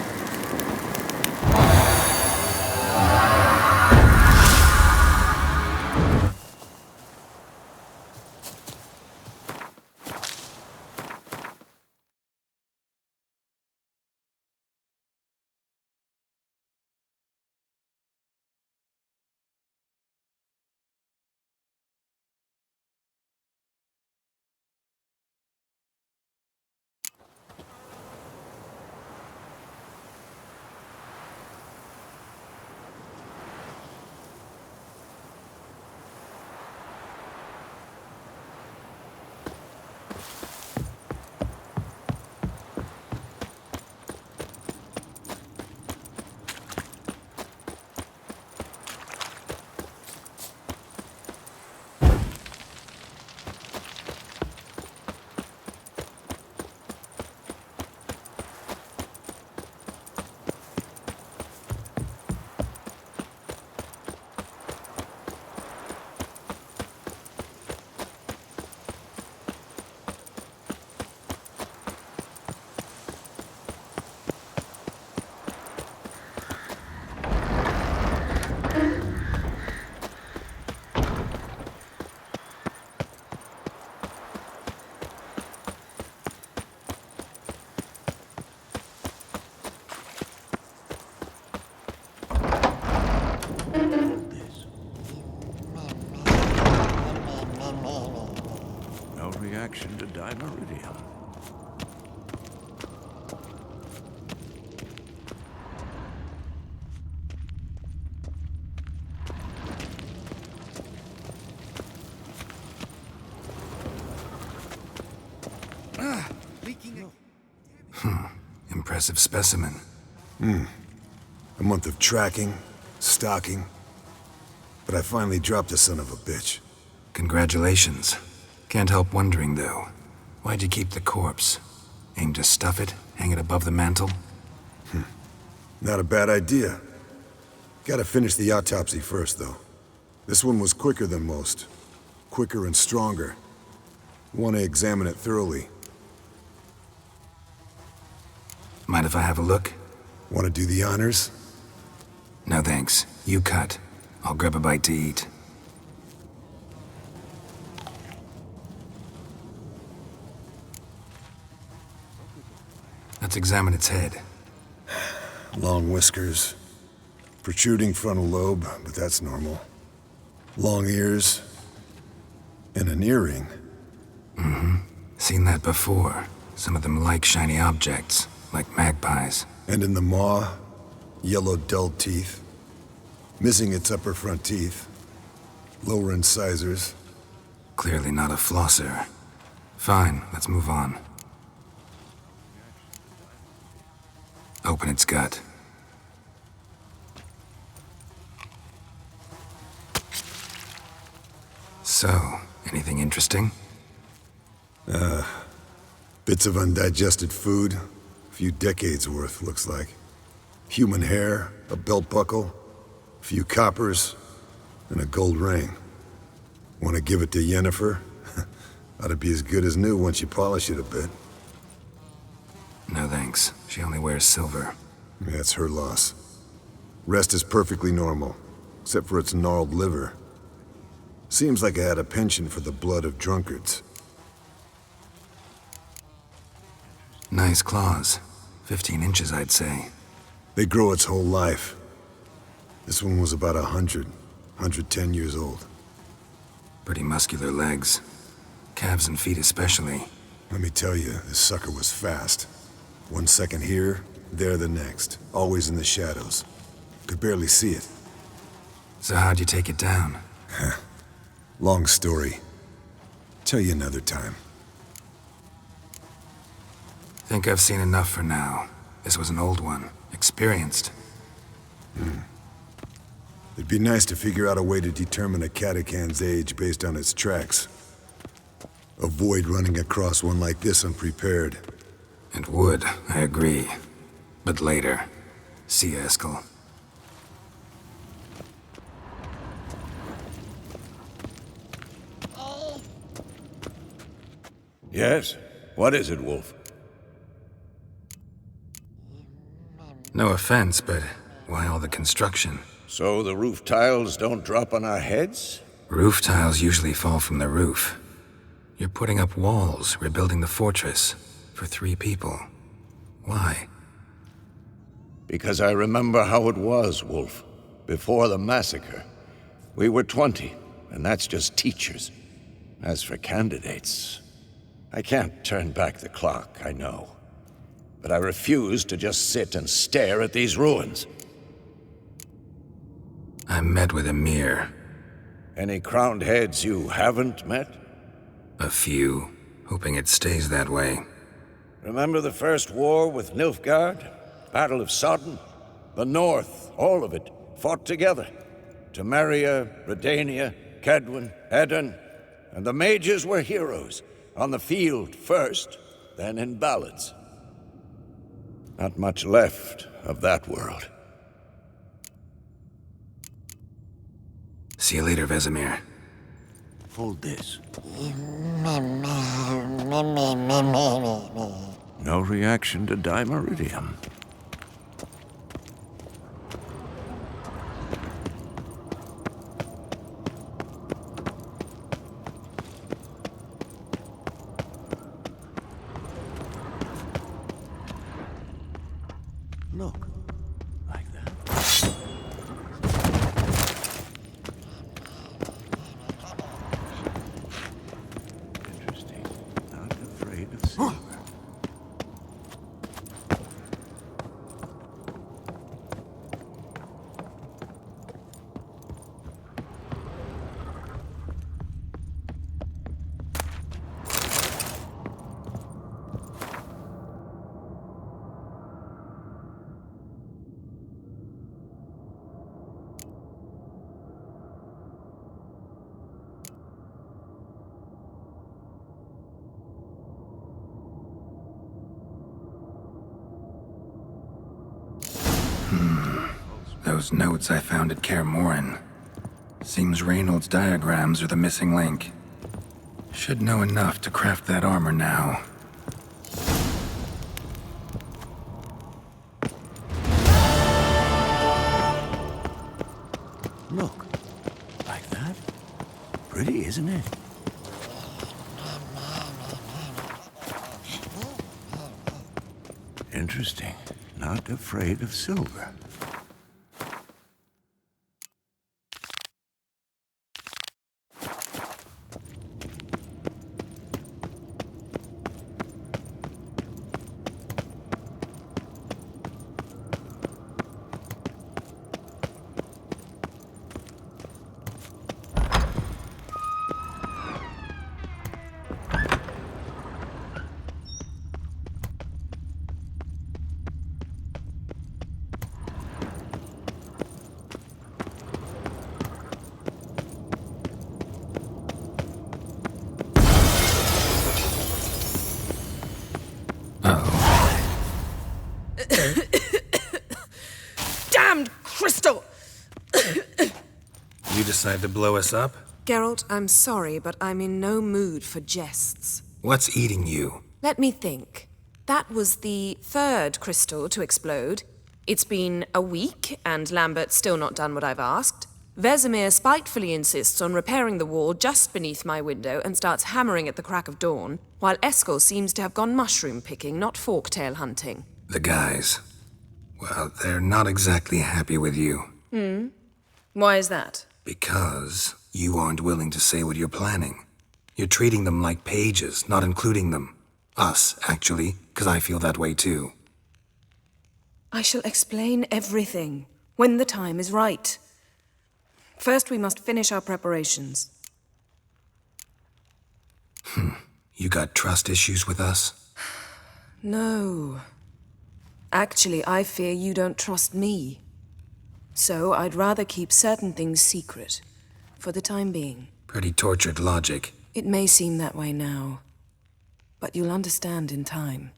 Impressive specimen. A month of tracking, stalking. But I finally dropped the son of a bitch. Congratulations. Can't help wondering, though. Why'd you keep the corpse? Aim to stuff it? Hang it above the mantel? Not a bad idea. Gotta finish the autopsy first, though. This one was quicker than most. Quicker and stronger. Want to examine it thoroughly. Mind if I have a look? Want to do the honors? No thanks. You cut. I'll grab a bite to eat. Let's examine its head. Long whiskers. Protruding frontal lobe, but that's normal. Long ears. And an earring. Seen that before. Some of them like shiny objects, like magpies. And in the maw, yellow dull teeth. Missing its upper front teeth. Lower incisors. Clearly not a flosser. Fine, let's move on. Open its gut. So, anything interesting? Bits of undigested food. A few decades worth, looks like. Human hair, a belt buckle, a few coppers, and a gold ring. Want to give it to Yennefer? Ought to be as good as new once you polish it a bit. No thanks. She only wears silver. That's her loss. Rest is perfectly normal, except for its gnarled liver. Seems like I had a penchant for the blood of drunkards. Nice claws. 15 inches, I'd say. They grow its whole life. This one was about 110 years old. Pretty muscular legs. Calves and feet especially. Let me tell you, this sucker was fast. 1 second here, there the next. Always in the shadows. Could barely see it. So how'd you take it down? Long story. Tell you another time. Think I've seen enough for now. This was an old one. Experienced. It'd be nice to figure out a way to determine a catacan's age based on its tracks. Avoid running across one like this unprepared. It would, I agree. But later. See you, Eskel. Yes? What is it, Wolf? No offense, but why all the construction? So the roof tiles don't drop on our heads? Roof tiles usually fall from the roof. You're putting up walls, rebuilding the fortress. For 3 people. Why? Because I remember how it was, Wolf. Before the massacre. We were 20, and that's just teachers. As for candidates, I can't turn back the clock, I know. But I refuse to just sit and stare at these ruins. I met with Emir. Any crowned heads you haven't met? A few. Hoping it stays that way. Remember the first war with Nilfgaard? Battle of Sodden? The North, all of it, fought together. Temeria, Redania, Kedwen, Edirn, and the mages were heroes. On the field first, then in ballads. Not much left of that world. See you later, Vesemir. Hold this. No reaction to dimeridium. Look, like that. Interesting. Not afraid of silver. Those notes I found at Kaer Morhen. Seems Reynold's diagrams are the missing link. Should know enough to craft that armor now. Look. Like that? Pretty, isn't it? Interesting. Not afraid of silver. Damned crystal! You decide to blow us up? Geralt, I'm sorry, but I'm in no mood for jests. What's eating you? Let me think. That was the third crystal to explode. It's been a week, and Lambert's still not done what I've asked. Vesemir spitefully insists on repairing the wall just beneath my window and starts hammering at the crack of dawn, while Eskel seems to have gone mushroom picking, not forktail hunting. The guys. Well, they're not exactly happy with you. Why is that? Because you aren't willing to say what you're planning. You're treating them like pages, not including them. Us, actually, because I feel that way too. I shall explain everything when the time is right. First, we must finish our preparations. You got trust issues with us? No. Actually, I fear you don't trust me. So I'd rather keep certain things secret, for the time being. Pretty tortured logic. It may seem that way now, but you'll understand in time.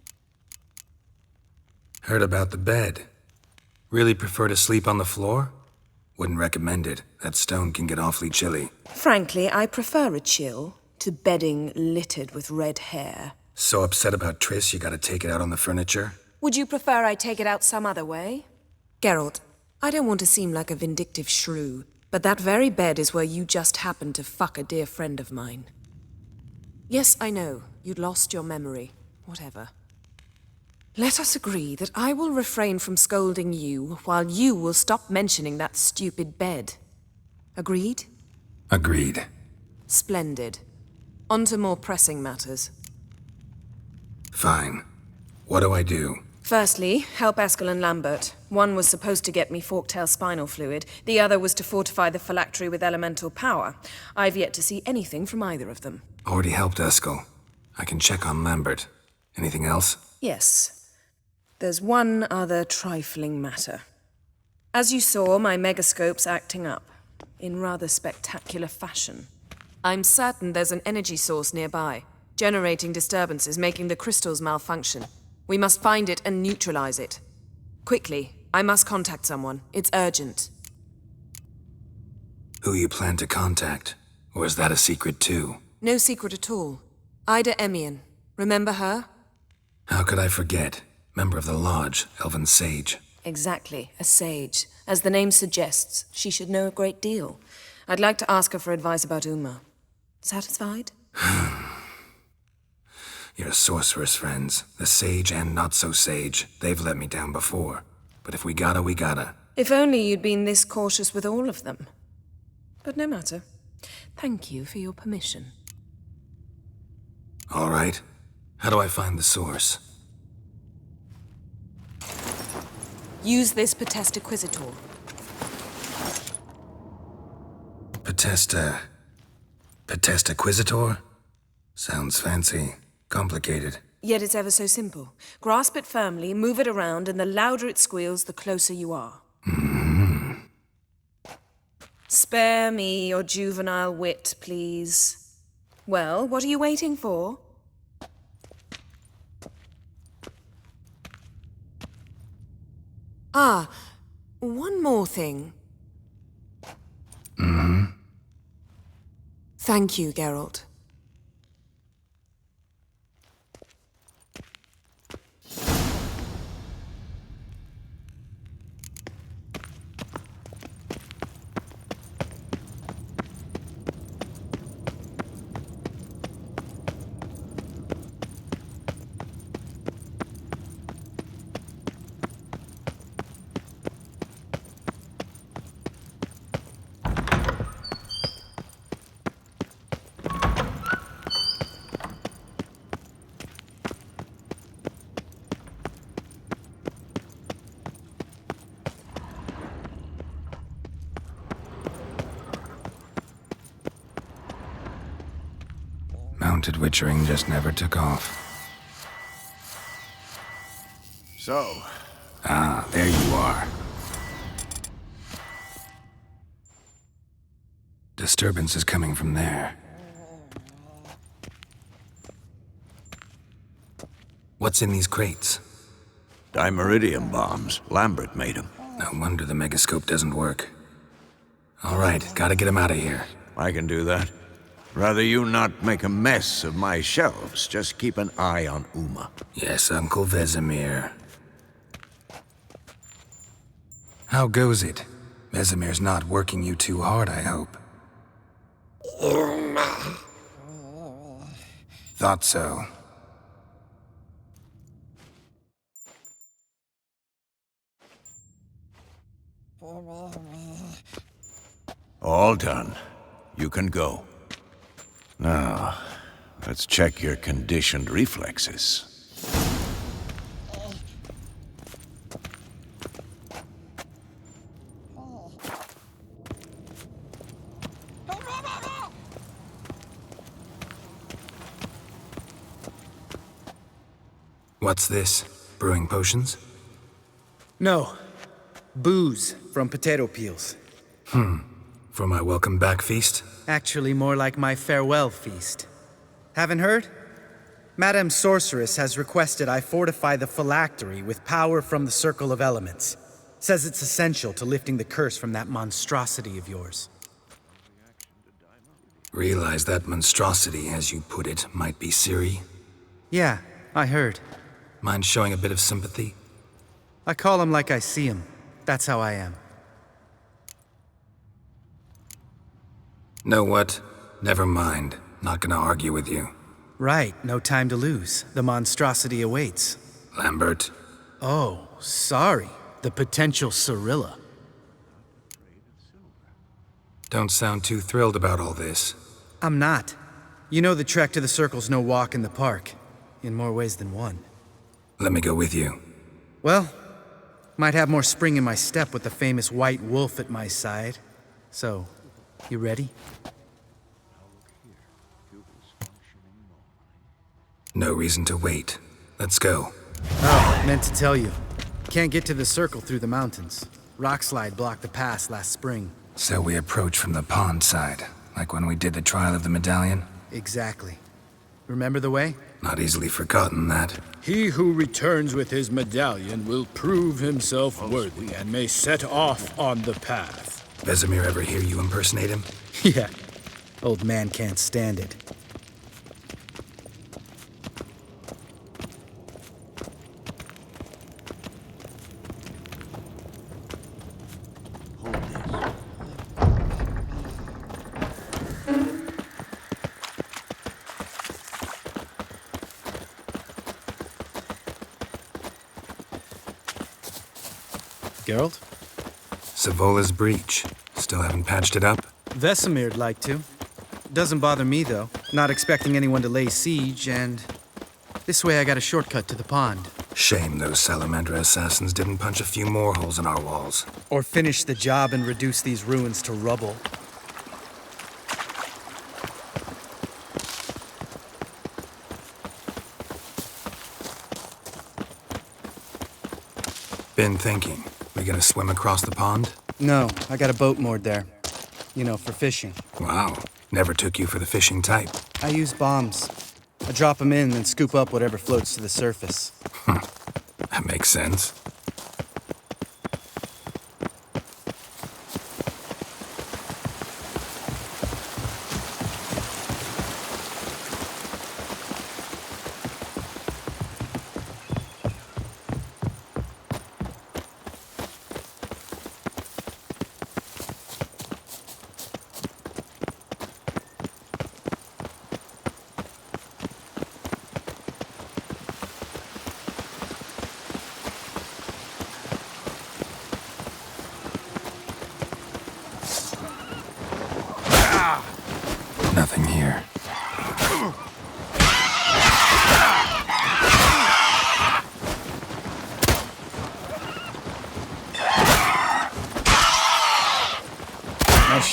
Heard about the bed. Really prefer to sleep on the floor? Wouldn't recommend it. That stone can get awfully chilly. Frankly, I prefer a chill to bedding littered with red hair. So upset about Triss, you gotta take it out on the furniture? Would you prefer I take it out some other way? Geralt, I don't want to seem like a vindictive shrew, but that very bed is where you just happened to fuck a dear friend of mine. Yes, I know, you'd lost your memory. Whatever. Let us agree that I will refrain from scolding you, while you will stop mentioning that stupid bed. Agreed? Agreed. Splendid. On to more pressing matters. Fine. What do I do? Firstly, help Eskel and Lambert. One was supposed to get me forktail spinal fluid, the other was to fortify the phylactery with elemental power. I've yet to see anything from either of them. Already helped Eskel. I can check on Lambert. Anything else? Yes. There's one other trifling matter. As you saw, my megascope's acting up, in rather spectacular fashion. I'm certain there's an energy source nearby, generating disturbances, making the crystals malfunction. We must find it and neutralize it. Quickly, I must contact someone. It's urgent. Who you plan to contact? Or is that a secret too? No secret at all. Ida Emian. Remember her? How could I forget? Member of the Lodge, Elven Sage. Exactly, a sage. As the name suggests, she should know a great deal. I'd like to ask her for advice about Uma. Satisfied? Your sorceress friends, the sage and not-so-sage, they've let me down before. But if we gotta, we gotta. If only you'd been this cautious with all of them. But no matter. Thank you for your permission. All right. How do I find the source? Use this Potestaquizitor. Potestaquizitor? Sounds fancy. Complicated. Yet it's ever so simple. Grasp it firmly, move it around, and the louder it squeals, the closer you are. Spare me your juvenile wit, please. Well, what are you waiting for? Ah, One more thing. Mm-hmm. Thank you, Geralt. Mounted witchering just never took off. So, Ah, there you are. Disturbance is coming from there. What's in these crates? dimeridium bombs. Lambert made them. No wonder the megascope doesn't work. All right, gotta get him out of here. I can do that. Rather you not make a mess of my shelves. Just keep an eye on Uma. Yes, Uncle Vesemir. How goes it? Vesemir's not working you too hard, I hope. Thought so. All done. You can go. Now, let's check your conditioned reflexes. What's this? Brewing potions? No. Booze from potato peels. For my welcome back feast? Actually, more like my farewell feast. Haven't heard? Madame Sorceress has requested I fortify the phylactery with power from the Circle of Elements. Says it's essential to lifting the curse from that monstrosity of yours. Realize that monstrosity, as you put it, might be Ciri? Yeah, I heard. Mind showing a bit of sympathy? I call him like I see him. That's how I am. Know what? Never mind. Not gonna argue with you. Right, no time to lose. The monstrosity awaits. Lambert. Oh, sorry. The potential Cirilla. Don't sound too thrilled about all this. I'm not. You know the trek to the Circle's no walk in the park. In more ways than one. Let me go with you. Well, might have more spring in my step with the famous White Wolf at my side. So, you ready? No reason to wait. Let's go. Oh, meant to tell you. Can't get to the Circle through the mountains. Rockslide blocked the pass last spring. So we approach from the pond side, like when we did the trial of the medallion? Exactly. Remember the way? Not easily forgotten, that. He who returns with his medallion will prove himself worthy and may set off on the path. Vesemir ever hear you impersonate him? Yeah. Old man can't stand it. Geralt? Savola's breach. Still haven't patched it up? Vesemir'd like to. Doesn't bother me, though. Not expecting anyone to lay siege, and... this way I got a shortcut to the pond. Shame those Salamandra assassins didn't punch a few more holes in our walls. Or finish the job and reduce these ruins to rubble. Been thinking. We gonna swim across the pond? No, I got a boat moored there. You know, for fishing. Wow. Never took you for the fishing type. I use bombs. I drop them in, then scoop up whatever floats to the surface. That makes sense.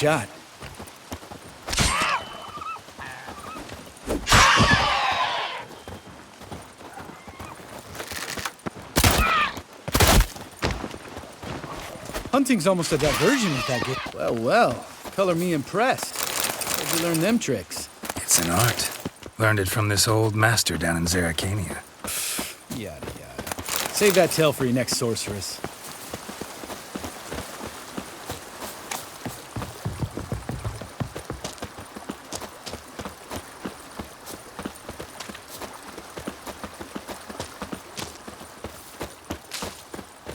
shot. Hunting's almost a diversion with that game. Well, well. Color me impressed. Where'd you learn them tricks? It's an art. Learned it from this old master down in Zeracania. Yada yada. Save that tale for your next sorceress.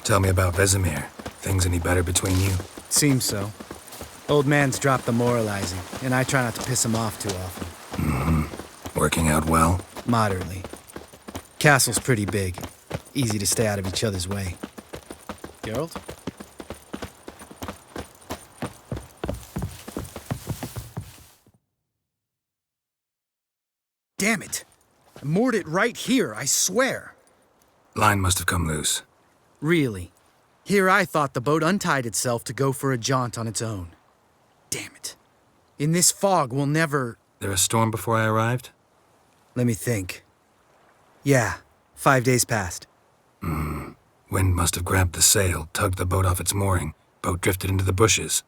Tell me about Vesemir. Things any better between you? Seems so. Old man's dropped the moralizing, and I try not to piss him off too often. Mm-hmm. Working out well? Moderately. Castle's pretty big. Easy to stay out of each other's way. Geralt? Damn it! I moored it right here, I swear! Line must have come loose. Really? Here I thought the boat untied itself to go for a jaunt on its own. Damn it. In this fog, we'll never... There a storm before I arrived? Let me think. Yeah, 5 days passed. Wind must have grabbed the sail, tugged the boat off its mooring. Boat drifted into the bushes.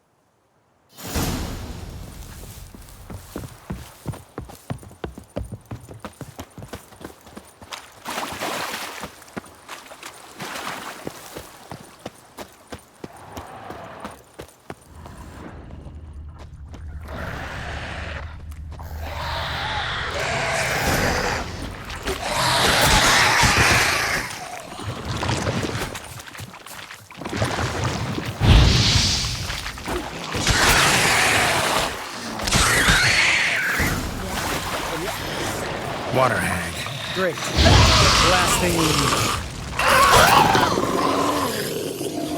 Water hag. Great. Last thing we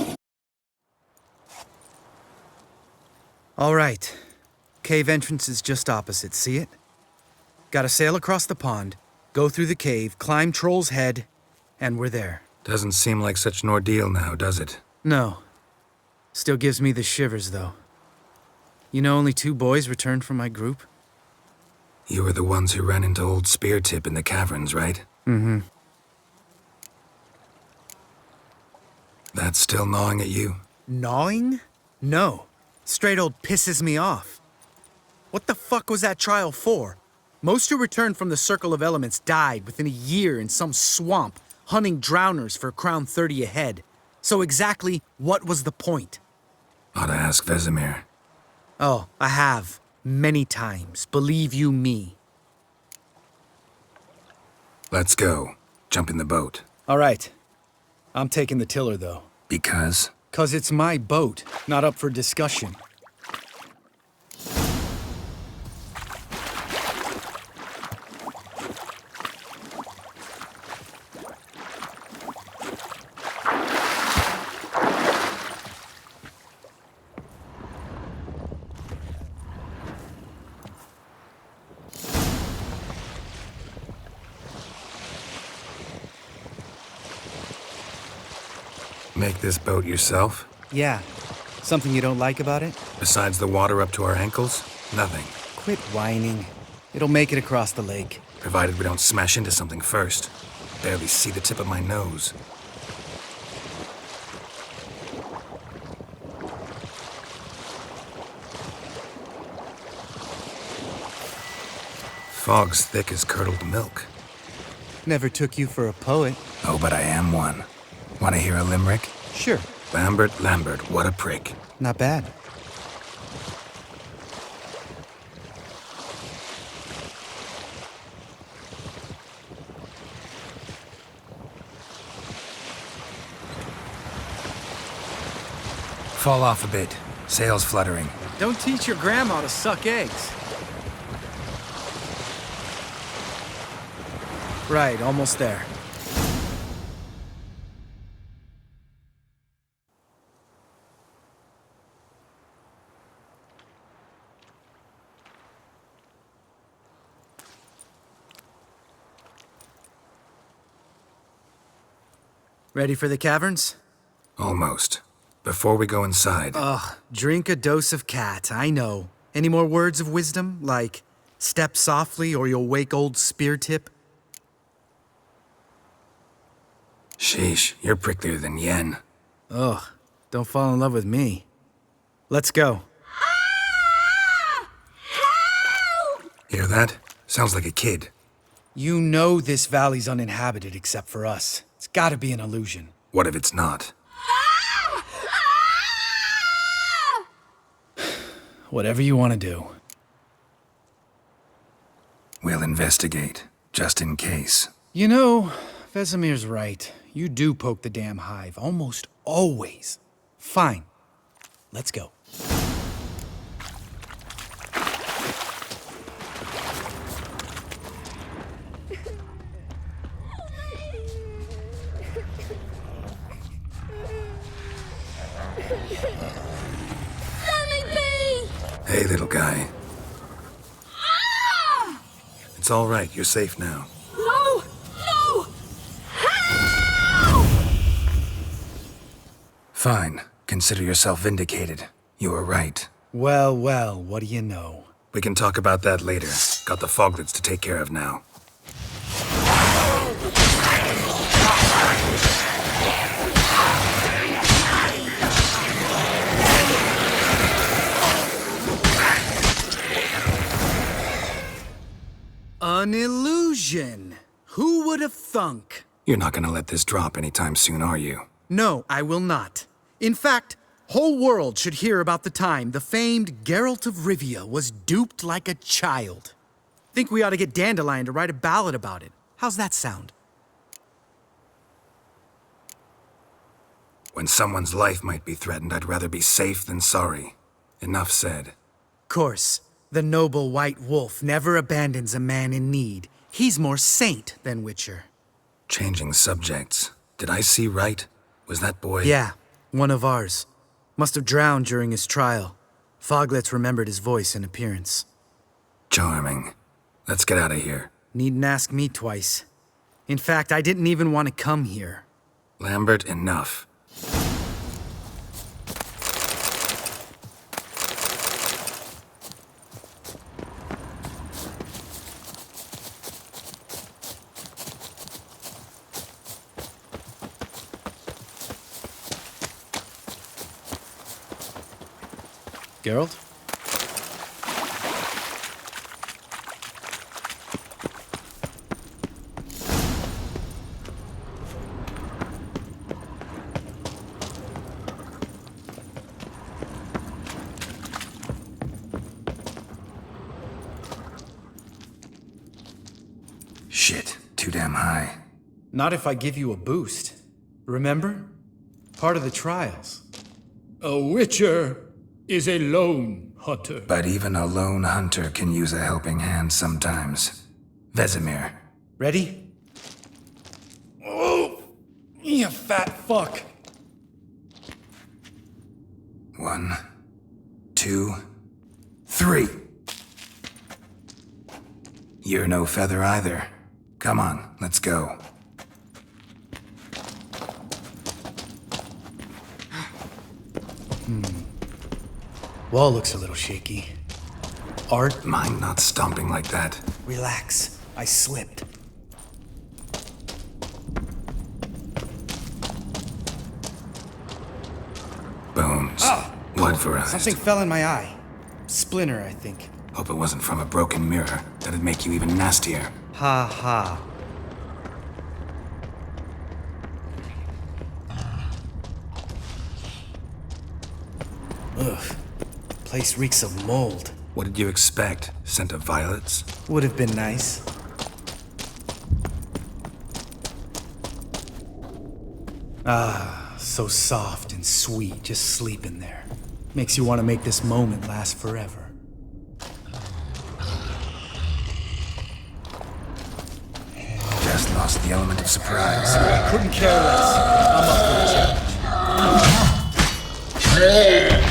need. All right. Cave entrance is just opposite, see it? Gotta sail across the pond, go through the cave, climb Troll's Head, and we're there. Doesn't seem like such an ordeal now, does it? No. Still gives me the shivers, though. You know only 2 boys returned from my group? You were the ones who ran into old Speartip in the caverns, right? Mm-hmm. That's still gnawing at you? Gnawing? No. Straight old pisses me off. What the fuck was that trial for? Most who returned from the Circle of Elements died within a year in some swamp, hunting drowners for Crown 30 a head. So exactly what was the point? Ought to ask Vesemir. Oh, I have. Many times, believe you me. Let's go. Jump in the boat. All right. I'm taking the tiller, though. Because? 'Cause it's my boat, not up for discussion. Make this boat yourself? Yeah. Something you don't like about it? Besides the water up to our ankles? Nothing. Quit whining. It'll make it across the lake. Provided we don't smash into something first. Barely see the tip of my nose. Fog's thick as curdled milk. Never took you for a poet. Oh, but I am one. Want to hear a limerick? Sure. Lambert, what a prick. Not bad. Fall off a bit. Sails fluttering. Don't teach your grandma to suck eggs. Right, almost there. Ready for the caverns? Almost. before we go inside. Ugh, drink a dose of cat, I know. Any more words of wisdom, like step softly or you'll wake old Spear Tip? Sheesh, you're pricklier than Yen. Ugh, don't fall in love with me. Let's go. Hear that? Sounds like a kid. You know this valley's uninhabited except for us. It's gotta be an illusion. What if it's not? Whatever you want to do. We'll investigate, just in case. You know, Vesemir's right. You do poke the damn hive, almost always. Fine. Let's go. Hey, little guy. It's all right. You're safe now. No! No! Fine. Consider yourself vindicated. You were right. Well, well, what do you know? We can talk about that later. Got the foglets to take care of now. An illusion. Who would have thunk? You're not gonna let this drop anytime soon, are you? No, I will not. In fact, whole world should hear about the time the famed Geralt of Rivia was duped like a child. Think we ought to get Dandelion to write a ballad about it. How's that sound? When someone's life might be threatened, I'd rather be safe than sorry. Enough said. Course, the noble white wolf never abandons a man in need. He's more saint than witcher. Changing subjects. Did I see right? Was that boy... Yeah, one of ours. Must have drowned during his trial. Foglets remembered his voice and appearance. Charming. Let's get out of here. Needn't ask me twice. In fact, I didn't even want to come here. Lambert, enough. Geralt? Shit, too damn high. Not if I give you a boost. Remember? Part of the trials. A witcher is a lone hunter. But even a lone hunter can use a helping hand sometimes. Vesemir. Ready? Oh, you fat fuck. 1, 2, 3. You're no feather either. Come on, let's go. Wall looks a little shaky. Art? Mind not stomping like that. Relax. I slipped. Bones. Ah! Blood varized. Something fell in my eye. Splinter, I think. Hope it wasn't from a broken mirror. That'd make you even nastier. Ha ha. Ugh. Place reeks of mold. What did you expect? Scent of violets? Would have been nice. Ah, so soft and sweet, just sleeping there. Makes you want to make this moment last forever. Just lost the element of surprise. Couldn't care less. I'm up for the challenge.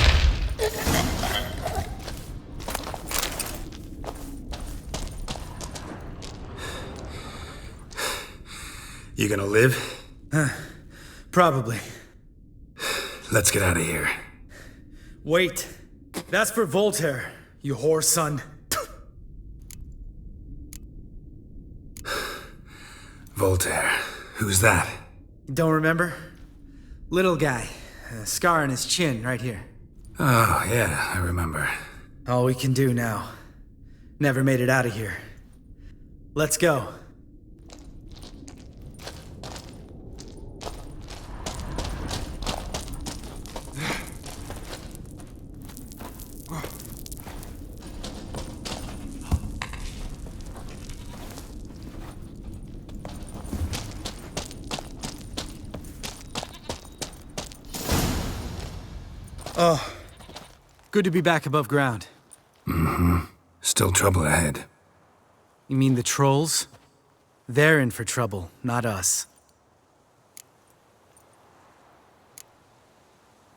You gonna live? Probably. let's get out of here. Wait. That's for Voltaire, you whore son. Voltaire. Who's that? Don't remember? Little guy. A scar on his chin, right here. Oh, yeah, I remember. All we can do now. Never made it out of here. Let's go. Oh, good to be back above ground. Mm-hmm. Still trouble ahead. You mean the trolls? They're in for trouble, not us.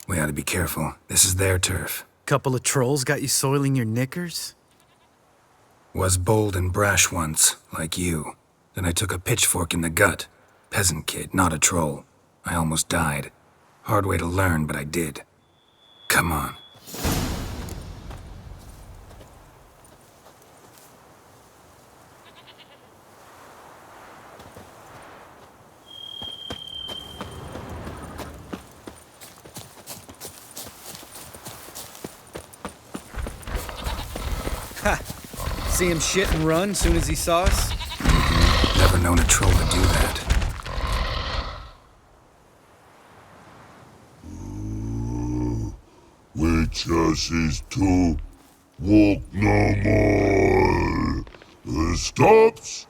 We ought to be careful. This is their turf. Couple of trolls got you soiling your knickers? Was bold and brash once, like you. Then I took a pitchfork in the gut. Peasant kid, not a troll. I almost died. Hard way to learn, but I did. Come on. Ha! See him shit and run soon as he saw us? Never known a troll to do that. Witches is to walk no more. Stops.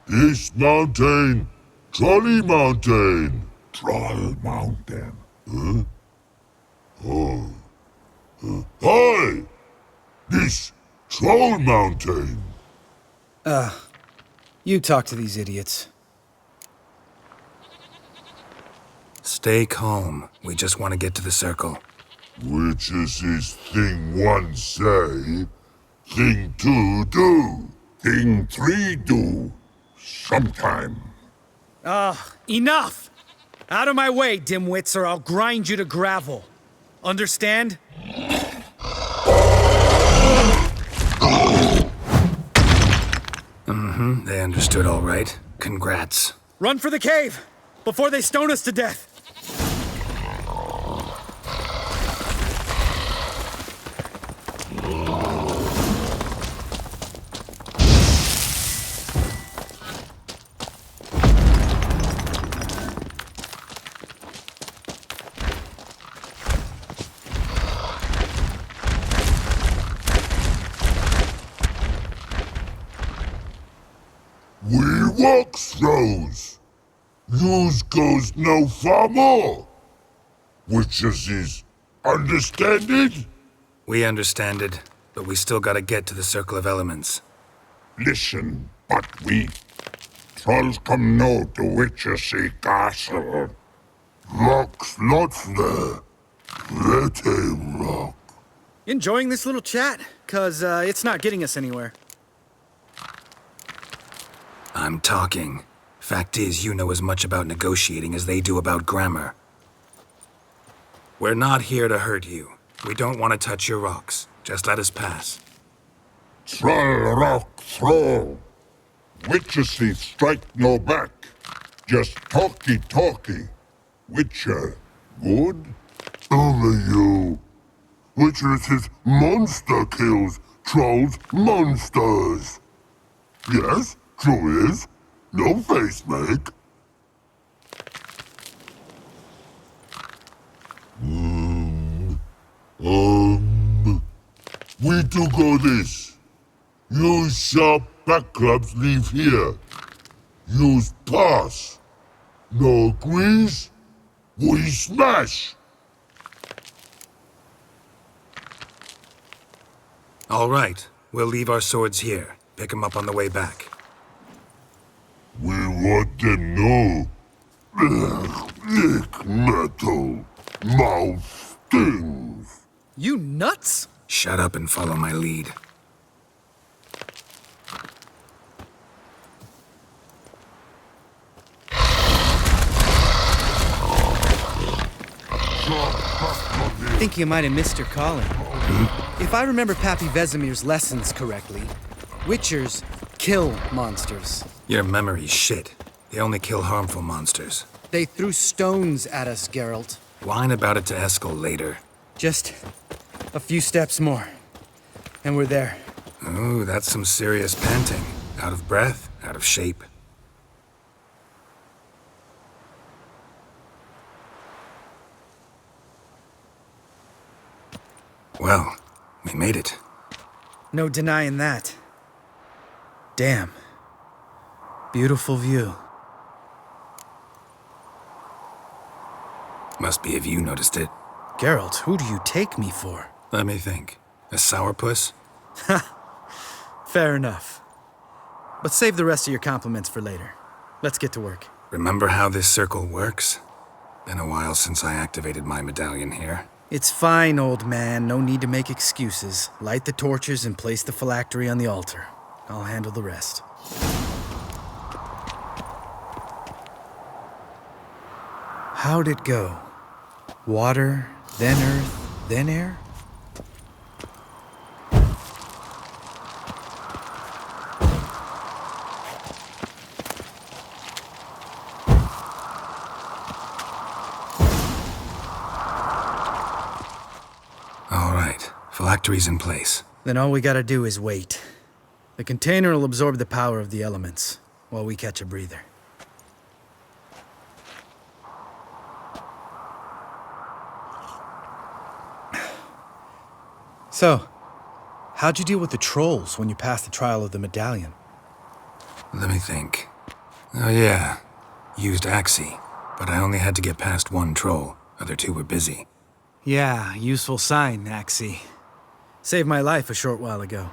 East Mountain, Trolley Mountain. Troll Mountain. Huh? Oh. Hi! This Troll Mountain. You talk to these idiots. Stay calm. We just want to get to the circle. Witches is thing one say, thing two do, thing three do, sometime. Enough! Out of my way, dimwits, or I'll grind you to gravel. Understand? Mm-hmm, they understood all right. Congrats. Run for the cave! Before they stone us to death! We walk throws. Yous goes no far more. Witches is understand it? We understand it, but we still gotta get to the Circle of Elements. Listen, but we trolls come no to Witches Castle. Rocks lots there. Pretty rock. Enjoying this little chat? 'Cause it's not getting us anywhere. I'm talking. Fact is, you know as much about negotiating as they do about grammar. We're not here to hurt you. We don't want to touch your rocks. Just let us pass. Troll rock throw. Witches strike no back. Just talky. Witcher, good? Only you. Witches is monster kills. Trolls monsters. Yes, true is. No face make. We do go this. Use sharp back clubs leave here. Use pass. No agrees, we smash. All right, we'll leave our swords here. Pick them up on the way back. We want them know. Lick metal. Mouth stings. You nuts? Shut up and follow my lead. Think you might have missed your calling. If I remember Pappy Vesemir's lessons correctly, Witchers kill monsters. Your memory's shit. They only kill harmful monsters. They threw stones at us, Geralt. Whine about it to Eskel later. Just a few steps more, and we're there. Ooh, that's some serious panting. Out of breath, out of shape. Well, we made it. No denying that. Damn. Beautiful view. Must be if you noticed it. Geralt, who do you take me for? Let me think. A sourpuss? Fair enough. But save the rest of your compliments for later. Let's get to work. Remember how this circle works? Been a while since I activated my medallion here. It's fine, old man. No need to make excuses. Light the torches and place the phylactery on the altar. I'll handle the rest. How'd it go? Water, then earth, then air? All right, phylactery's in place. Then all we gotta do is wait. The container will absorb the power of the elements, while we catch a breather. So, how'd you deal with the trolls when you passed the trial of the medallion? Let me think. Oh yeah, used Axie, but I only had to get past one troll. Other two were busy. Yeah, useful sign, Axie. Saved my life a short while ago.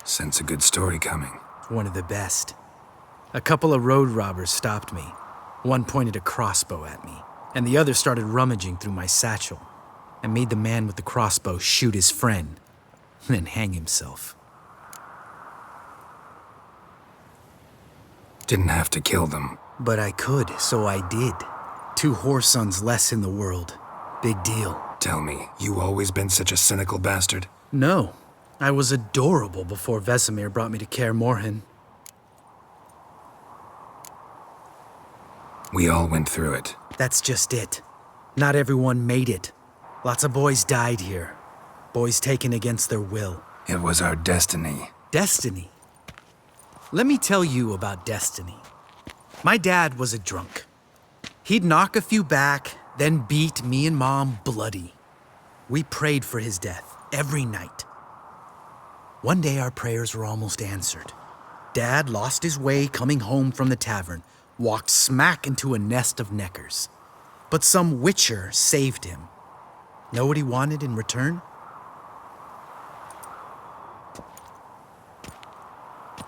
Sense a good story coming. One of the best. A couple of road robbers stopped me. One pointed a crossbow at me, and the other started rummaging through my satchel, and made the man with the crossbow shoot his friend, then hang himself. Didn't have to kill them. But I could, so I did. 2 whoresons less in the world. Big deal. Tell me, you always been such a cynical bastard? No. I was adorable before Vesemir brought me to Kaer Morhen. We all went through it. That's just it. Not everyone made it. Lots of boys died here. Boys taken against their will. It was our destiny. Destiny? Let me tell you about destiny. My dad was a drunk. He'd knock a few back, then beat me and Mom bloody. We prayed for his death every night. One day our prayers were almost answered. Dad lost his way coming home from the tavern, walked smack into a nest of neckers. But some witcher saved him. Know what he wanted in return?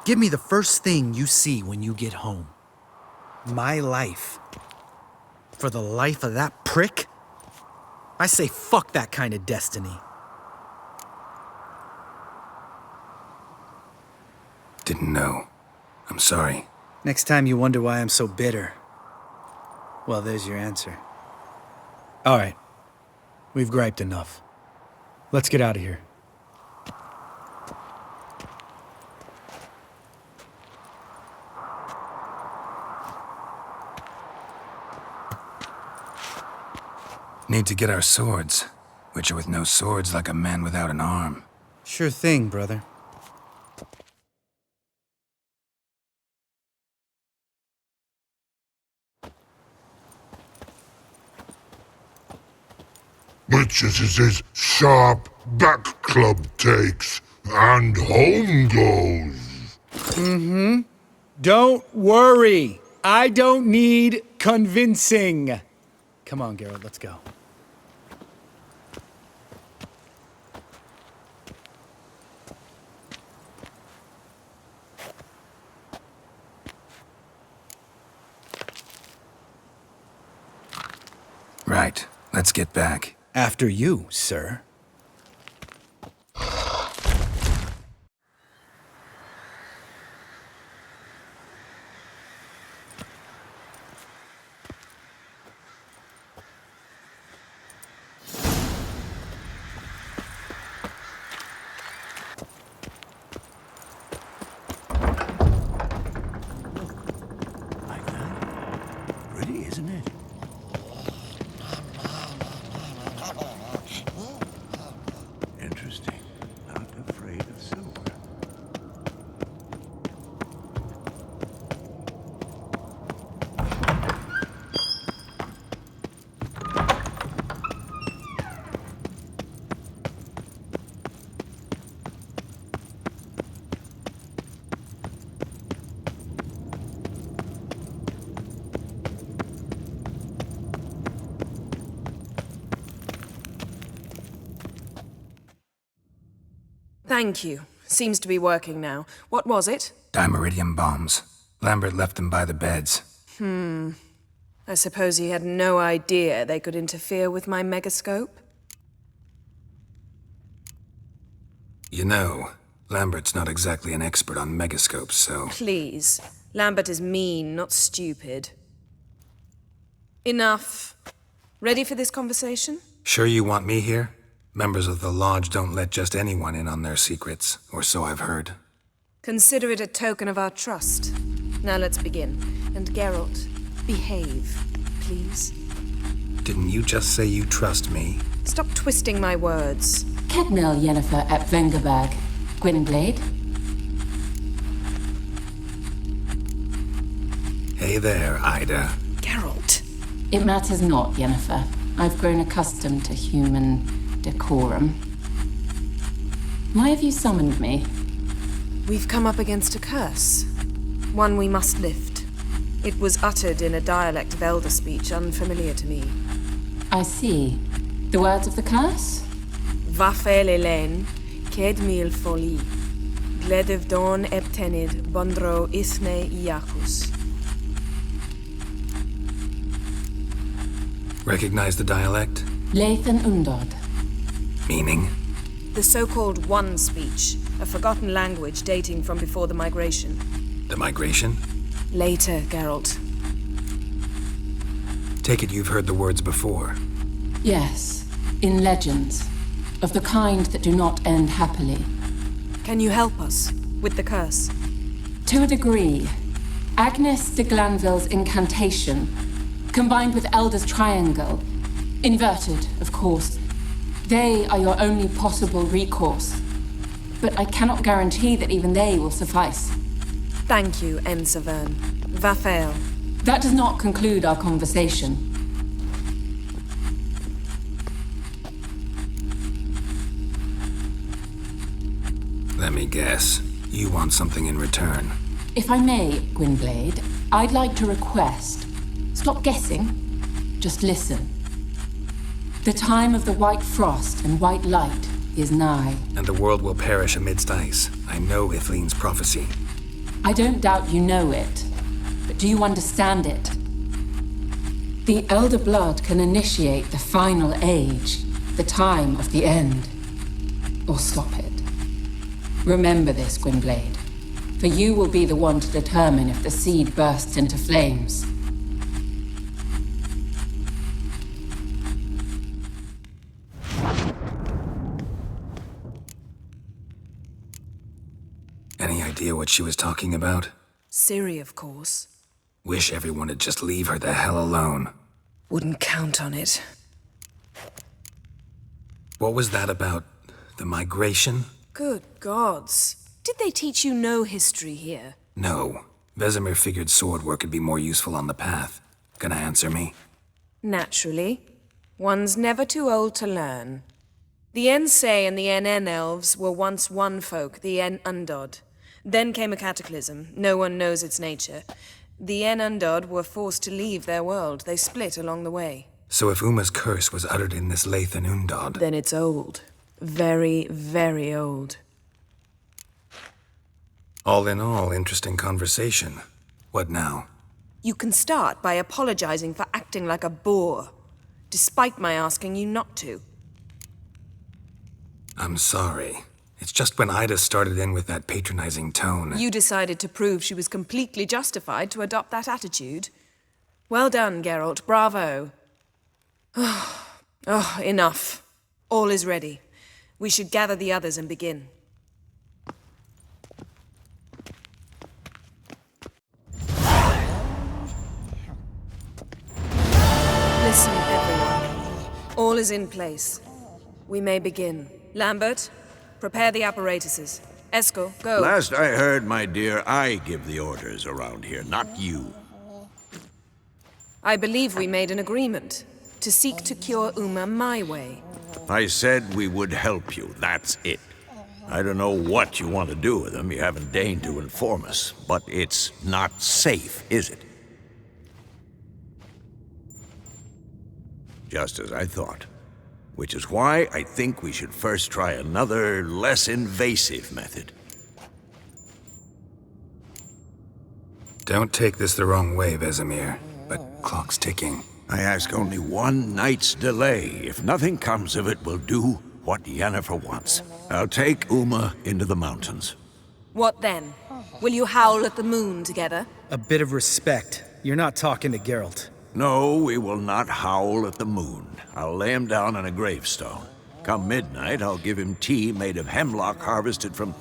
Give me the first thing you see when you get home. My life. For the life of that prick? I say fuck that kind of destiny. Didn't know. I'm sorry. Next time you wonder why I'm so bitter, well, there's your answer. All right. We've griped enough. Let's get out of here. Need to get our swords. Witcher with no swords like a man without an arm. Sure thing, brother. Witches is his sharp back club takes, and home goes. Mm-hmm. Don't worry. I don't need convincing. Come on, Geralt, let's go. Right. Let's get back. After you, sir. Thank you. Seems to be working now. What was it? Dimeridium bombs. Lambert left them by the beds. I suppose he had no idea they could interfere with my megascope? You know, Lambert's not exactly an expert on megascopes, so... Please. Lambert is mean, not stupid. Enough. Ready for this conversation? Sure you want me here? Members of the Lodge don't let just anyone in on their secrets, or so I've heard. Consider it a token of our trust. Now let's begin. And Geralt, behave, please. Didn't you just say you trust me? Stop twisting my words. Kedmil Yennefer at Vengerberg. Gwynblade? Hey there, Ida. Geralt. It matters not, Yennefer. I've grown accustomed to human decorum. Why have you summoned me? We've come up against a curse. One we must lift. It was uttered in a dialect of Elder speech unfamiliar to me. I see. The words of the curse? Vafel Elen, Kedmil Foli, Gledev Don Eptenid, Bondro Isne Iacus. Recognize the dialect? Lathan Undod. Meaning? The so-called One speech, a forgotten language dating from before the migration. The migration? Later, Geralt. Take it you've heard the words before. Yes, in legends. Of the kind that do not end happily. Can you help us with the curse? To a degree. Agnes de Glanville's incantation, combined with Elder's triangle, inverted, of course. They are your only possible recourse. But I cannot guarantee that even they will suffice. Thank you, Ensavern. Vafael. That does not conclude our conversation. Let me guess. You want something in return. If I may, Gwynblade, I'd like to request. Stop guessing. Just listen. The time of the white frost and white light is nigh. And the world will perish amidst ice. I know Ithleen's prophecy. I don't doubt you know it. But do you understand it? The Elder Blood can initiate the final age, the time of the end. Or stop it. Remember this, Gwynblade. For you will be the one to determine if the seed bursts into flames. Any idea what she was talking about? Ciri, of course. Wish everyone would just leave her the hell alone. Wouldn't count on it. What was that about? The migration? Good gods. Did they teach you no history here? No. Vesemir figured sword work could be more useful on the path. Gonna answer me? Naturally. One's never too old to learn. The Ensei and the NN elves were once one folk, the En Undod. Then came a cataclysm. No one knows its nature. The En Undod were forced to leave their world. They split along the way. So if Uma's curse was uttered in this Lathan Undod... Then it's old. Very, very old. All in all, interesting conversation. What now? You can start by apologizing for acting like a boor, despite my asking you not to. I'm sorry. It's just when Ida started in with that patronizing tone... You decided to prove she was completely justified to adopt that attitude. Well done, Geralt. Bravo. Oh, enough. All is ready. We should gather the others and begin. Listen, everyone. All is in place. We may begin. Lambert, prepare the apparatuses. Eskel, go. Last I heard, my dear, I give the orders around here, not you. I believe we made an agreement to seek to cure Uma my way. I said we would help you, that's it. I don't know what you want to do with them, you haven't deigned to inform us, but it's not safe, is it? Just as I thought. Which is why I think we should first try another, less invasive method. Don't take this the wrong way, Vesemir, but clock's ticking. I ask only one night's delay. If nothing comes of it, we'll do what Yennefer wants. I'll take Uma into the mountains. What then? Will you howl at the moon together? A bit of respect. You're not talking to Geralt. No, we will not howl at the moon. I'll lay him down on a gravestone. Come midnight, I'll give him tea made of hemlock harvested from...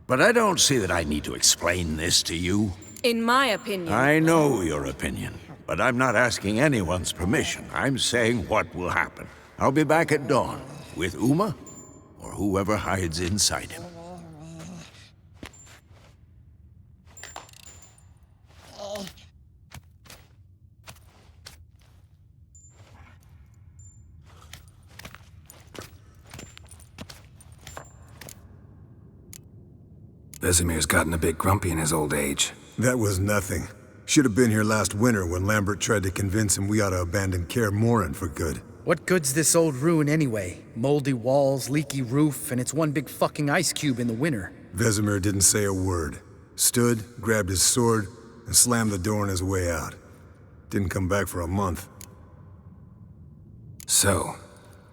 But I don't see that I need to explain this to you. In my opinion... I know your opinion, but I'm not asking anyone's permission. I'm saying what will happen. I'll be back at dawn, with Uma, or whoever hides inside him. Vesemir's gotten a bit grumpy in his old age. That was nothing. Should have been here last winter when Lambert tried to convince him we ought to abandon Kaer Morhen for good. What good's this old ruin anyway? Moldy walls, leaky roof, and it's one big fucking ice cube in the winter. Vesemir didn't say a word. Stood, grabbed his sword, and slammed the door on his way out. Didn't come back for a month. So,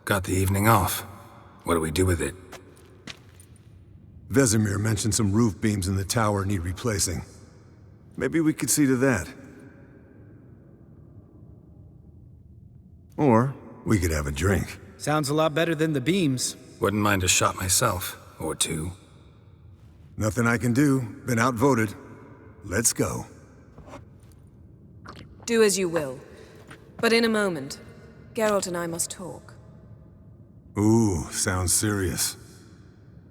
got the evening off. What do we do with it? Vesemir mentioned some roof beams in the tower need replacing. Maybe we could see to that. Or we could have a drink. Sounds a lot better than the beams. Wouldn't mind a shot myself, or two. Nothing I can do. Been outvoted. Let's go. Do as you will. But in a moment, Geralt and I must talk. Ooh, sounds serious.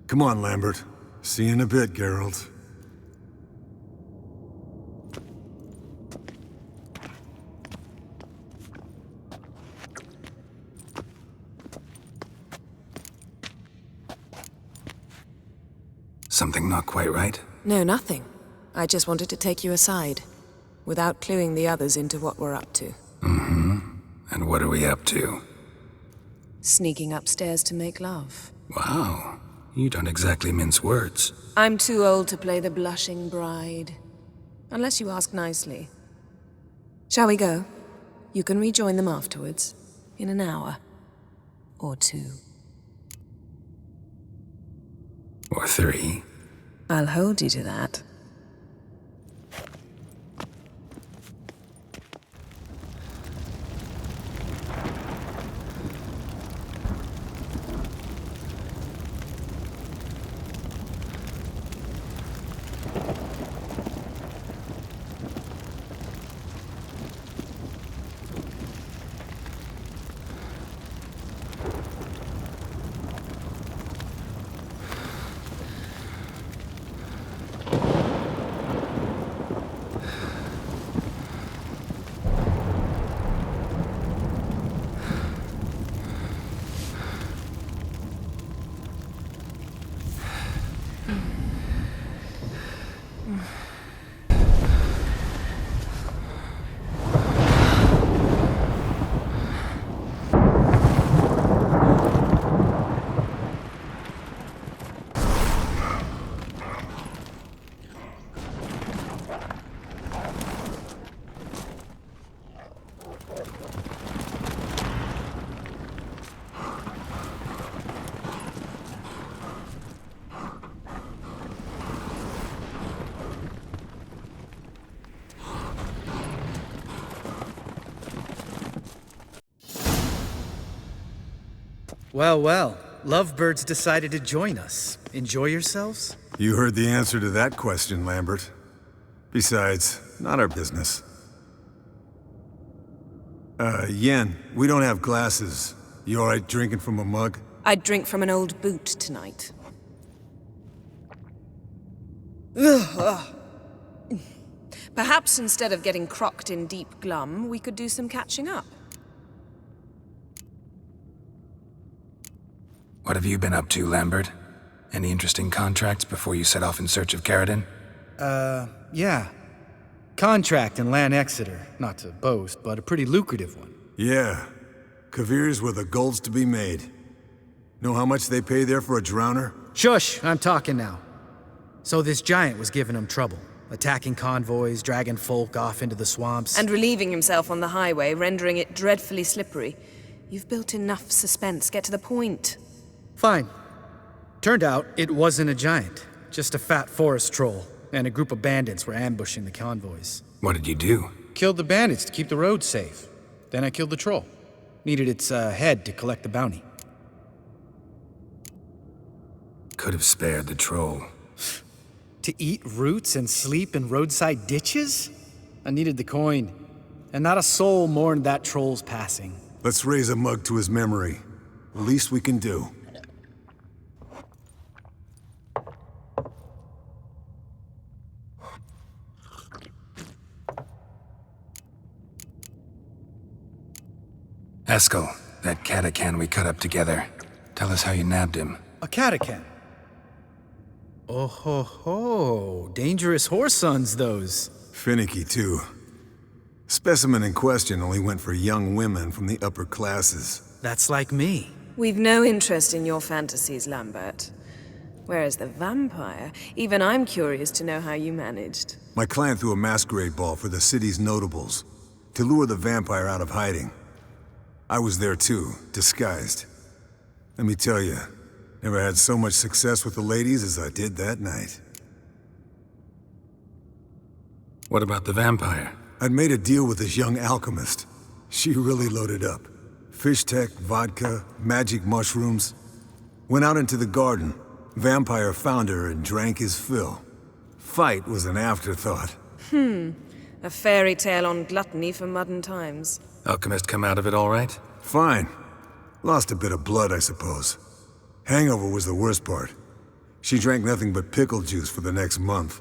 Come on, Lambert. See you in a bit, Geralt. Something not quite right? No, nothing. I just wanted to take you aside, without cluing the others into what we're up to. Mm-hmm. And what are we up to? Sneaking upstairs to make love. Wow. You don't exactly mince words. I'm too old to play the blushing bride. Unless you ask nicely. Shall we go? You can rejoin them afterwards. In an hour. Or two. Or three. I'll hold you to that. Well, well. Lovebirds decided to join us. Enjoy yourselves? You heard the answer to that question, Lambert. Besides, not our business. Yen, we don't have glasses. You alright drinking from a mug? I'd drink from an old boot tonight. Perhaps instead of getting crocked in deep glum, we could do some catching up. What have you been up to, Lambert? Any interesting contracts before you set off in search of Caradon? Yeah. Contract in Lan Exeter. Not to boast, but a pretty lucrative one. Yeah. Kavir's where the gold's to be made. Know how much they pay there for a drowner? Shush! I'm talking now. So this giant was giving him trouble, attacking convoys, dragging folk off into the swamps. And relieving himself on the highway, rendering it dreadfully slippery. You've built enough suspense. Get to the point. Fine. Turned out it wasn't a giant, just a fat forest troll, and a group of bandits were ambushing the convoys. What did you do? Killed the bandits to keep the roads safe. Then I killed the troll. Needed its head to collect the bounty. Could have spared the troll. To eat roots and sleep in roadside ditches? I needed the coin. And not a soul mourned that troll's passing. Let's raise a mug to his memory. The least we can do. Eskel, that catacan we cut up together. Tell us how you nabbed him. A catacan? Oh ho ho. Dangerous horse sons, those. Finicky, too. Specimen in question only went for young women from the upper classes. That's like me. We've no interest in your fantasies, Lambert. Whereas the vampire, even I'm curious to know how you managed. My clan threw a masquerade ball for the city's notables, to lure the vampire out of hiding. I was there too, disguised. Let me tell you, never had so much success with the ladies as I did that night. What about the vampire? I'd made a deal with this young alchemist. She really loaded up. Fish tech, vodka, magic mushrooms. Went out into the garden. Vampire found her and drank his fill. Fight was an afterthought. A fairy tale on gluttony for modern times. Alchemist come out of it all right? Fine. Lost a bit of blood, I suppose. Hangover was the worst part. She drank nothing but pickle juice for the next month.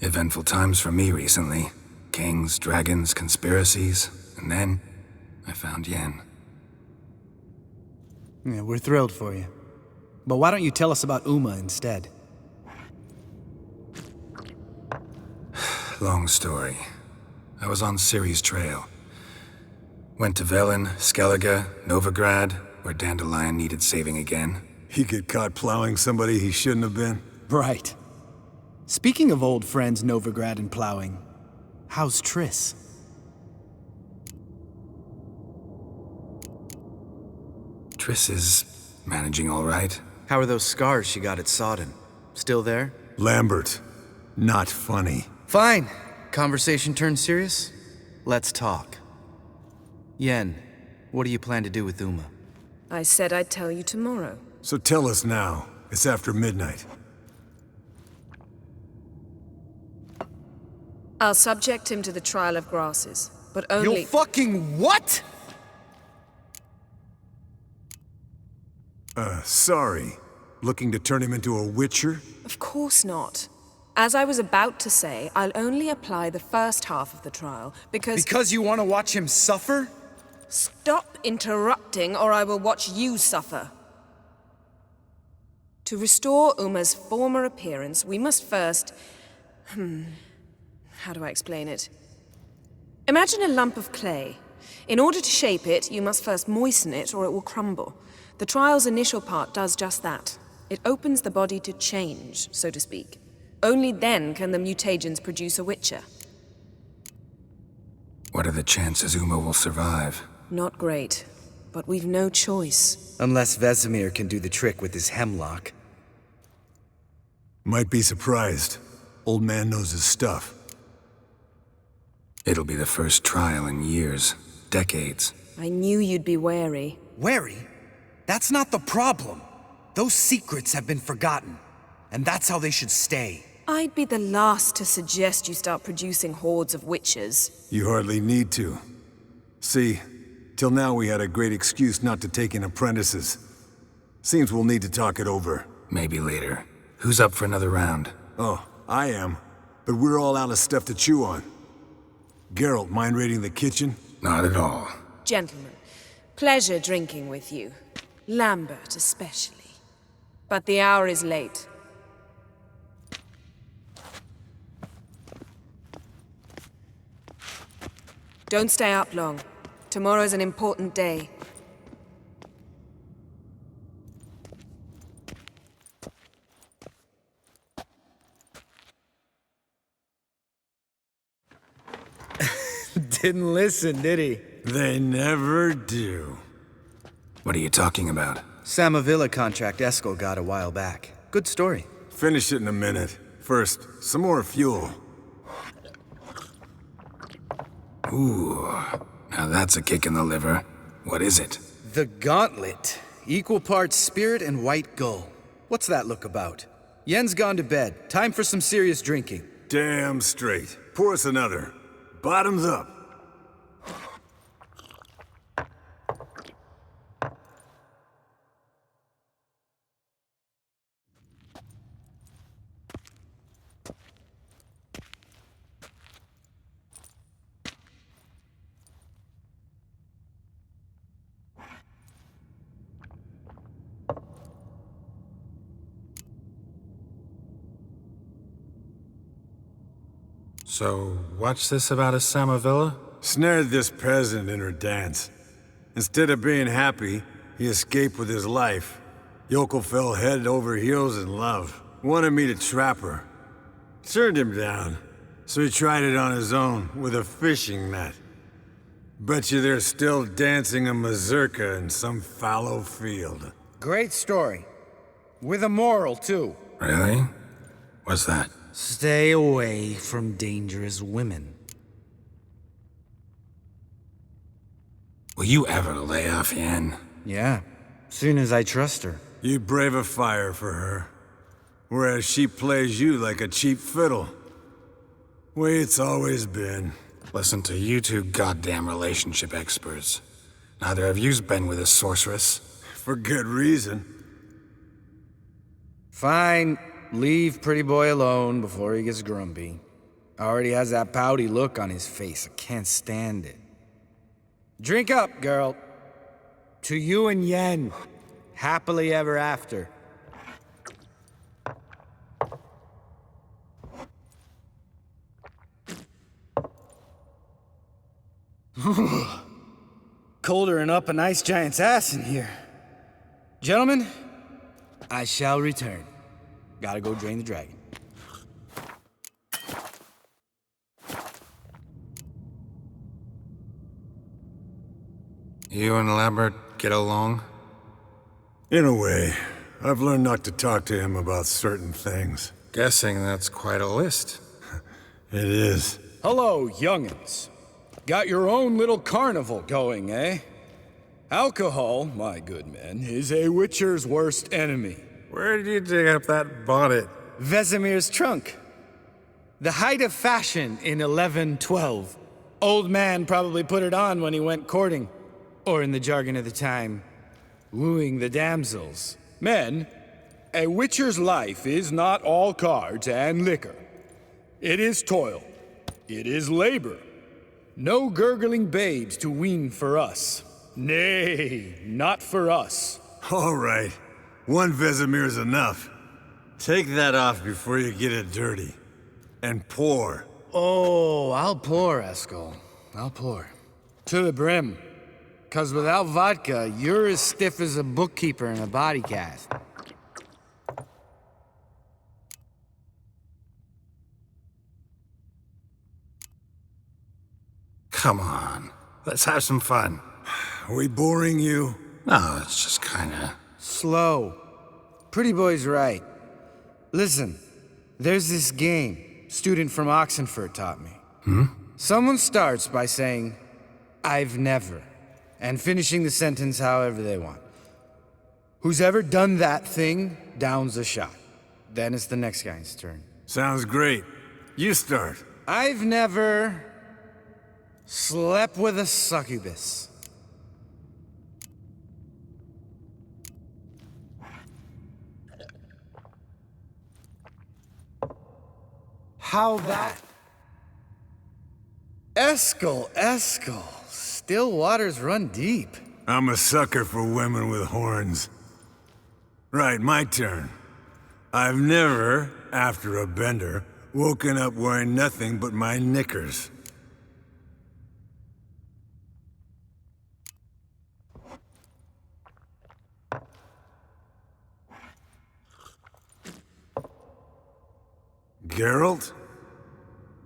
Eventful times for me recently. Kings, dragons, conspiracies. And then, I found Yen. Yeah, we're thrilled for you. But why don't you tell us about Uma instead? Long story. I was on Ciri's trail. Went to Velen, Skellige, Novigrad, where Dandelion needed saving again. He get caught plowing somebody he shouldn't have been? Right. Speaking of old friends Novigrad and plowing, how's Triss? Triss is managing all right. How are those scars she got at Sodden? Still there? Lambert. Not funny. Fine. Conversation turned serious? Let's talk. Yen, what do you plan to do with Uma? I said I'd tell you tomorrow. So tell us now. It's after midnight. I'll subject him to the trial of grasses, but only— You fucking what?! Sorry. Looking to turn him into a witcher? Of course not. As I was about to say, I'll only apply the first half of the trial, because— Because you want to watch him suffer? Stop interrupting, or I will watch you suffer. To restore Uma's former appearance, we must first— how do I explain it? Imagine a lump of clay. In order to shape it, you must first moisten it, or it will crumble. The trial's initial part does just that. It opens the body to change, so to speak. Only then can the mutagens produce a witcher. What are the chances Uma will survive? Not great, but we've no choice. Unless Vesemir can do the trick with his hemlock. Might be surprised. Old man knows his stuff. It'll be the first trial in years, decades. I knew you'd be wary. Wary? That's not the problem. Those secrets have been forgotten, and that's how they should stay. I'd be the last to suggest you start producing hordes of witches. You hardly need to. See, till now we had a great excuse not to take in apprentices. Seems we'll need to talk it over. Maybe later. Who's up for another round? Oh, I am. But we're all out of stuff to chew on. Geralt, mind raiding the kitchen? Not at all. Gentlemen, pleasure drinking with you. Lambert especially. But the hour is late. Don't stay up long. Tomorrow's an important day. Didn't listen, did he? They never do. What are you talking about? Samavilla contract Eskel got a while back. Good story. Finish it in a minute. First, some more fuel. Ooh, now that's a kick in the liver. What is it? The Gauntlet. Equal parts spirit and white gull. What's that look about? Yen's gone to bed. Time for some serious drinking. Damn straight. Pour us another. Bottoms up. So, what's this about a Samavilla? Snared this peasant in her dance. Instead of being happy, he escaped with his life. Yokel fell head over heels in love. Wanted me to trap her. Turned him down. So he tried it on his own, with a fishing net. Bet you they're still dancing a mazurka in some fallow field. Great story. With a moral, too. Really? What's that? Stay away from dangerous women. Will you ever lay off Yen? Yeah, soon as I trust her. You brave a fire for her. Whereas she plays you like a cheap fiddle. Way it's always been. Listen to you two goddamn relationship experts. Neither of you's been with a sorceress. For good reason. Fine. Leave pretty boy alone before he gets grumpy. Already has that pouty look on his face. I can't stand it. Drink up, girl. To you and Yen. Happily ever after. Colder and up an ice giant's ass in here. Gentlemen, I shall return. Gotta go drain the dragon. You and Lambert get along? In a way. I've learned not to talk to him about certain things. Guessing that's quite a list. It is. Hello, young'uns. Got your own little carnival going, eh? Alcohol, my good men, is a witcher's worst enemy. Where did you dig up that bonnet? Vesemir's trunk. The height of fashion in 1112. Old man probably put it on when he went courting. Or in the jargon of the time, wooing the damsels. Men, a witcher's life is not all cards and liquor. It is toil. It is labor. No gurgling babes to wean for us. Nay, not for us. All right. One Vesemir's enough. Take that off before you get it dirty. And pour. Oh, I'll pour, Eskel. I'll pour. To the brim. 'Cause without vodka, you're as stiff as a bookkeeper in a body cast. Come on. Let's have some fun. Are we boring you? No, it's just kinda... Slow. Pretty boy's right. Listen, there's this game student from Oxenford taught me. Someone starts by saying, I've never, and finishing the sentence however they want. Who's ever done that thing downs a shot. Then it's the next guy's turn. Sounds great. You start. I've never slept with a succubus. How that? Eskel. Still waters run deep. I'm a sucker for women with horns. Right, my turn. I've never, after a bender, woken up wearing nothing but my knickers. Geralt?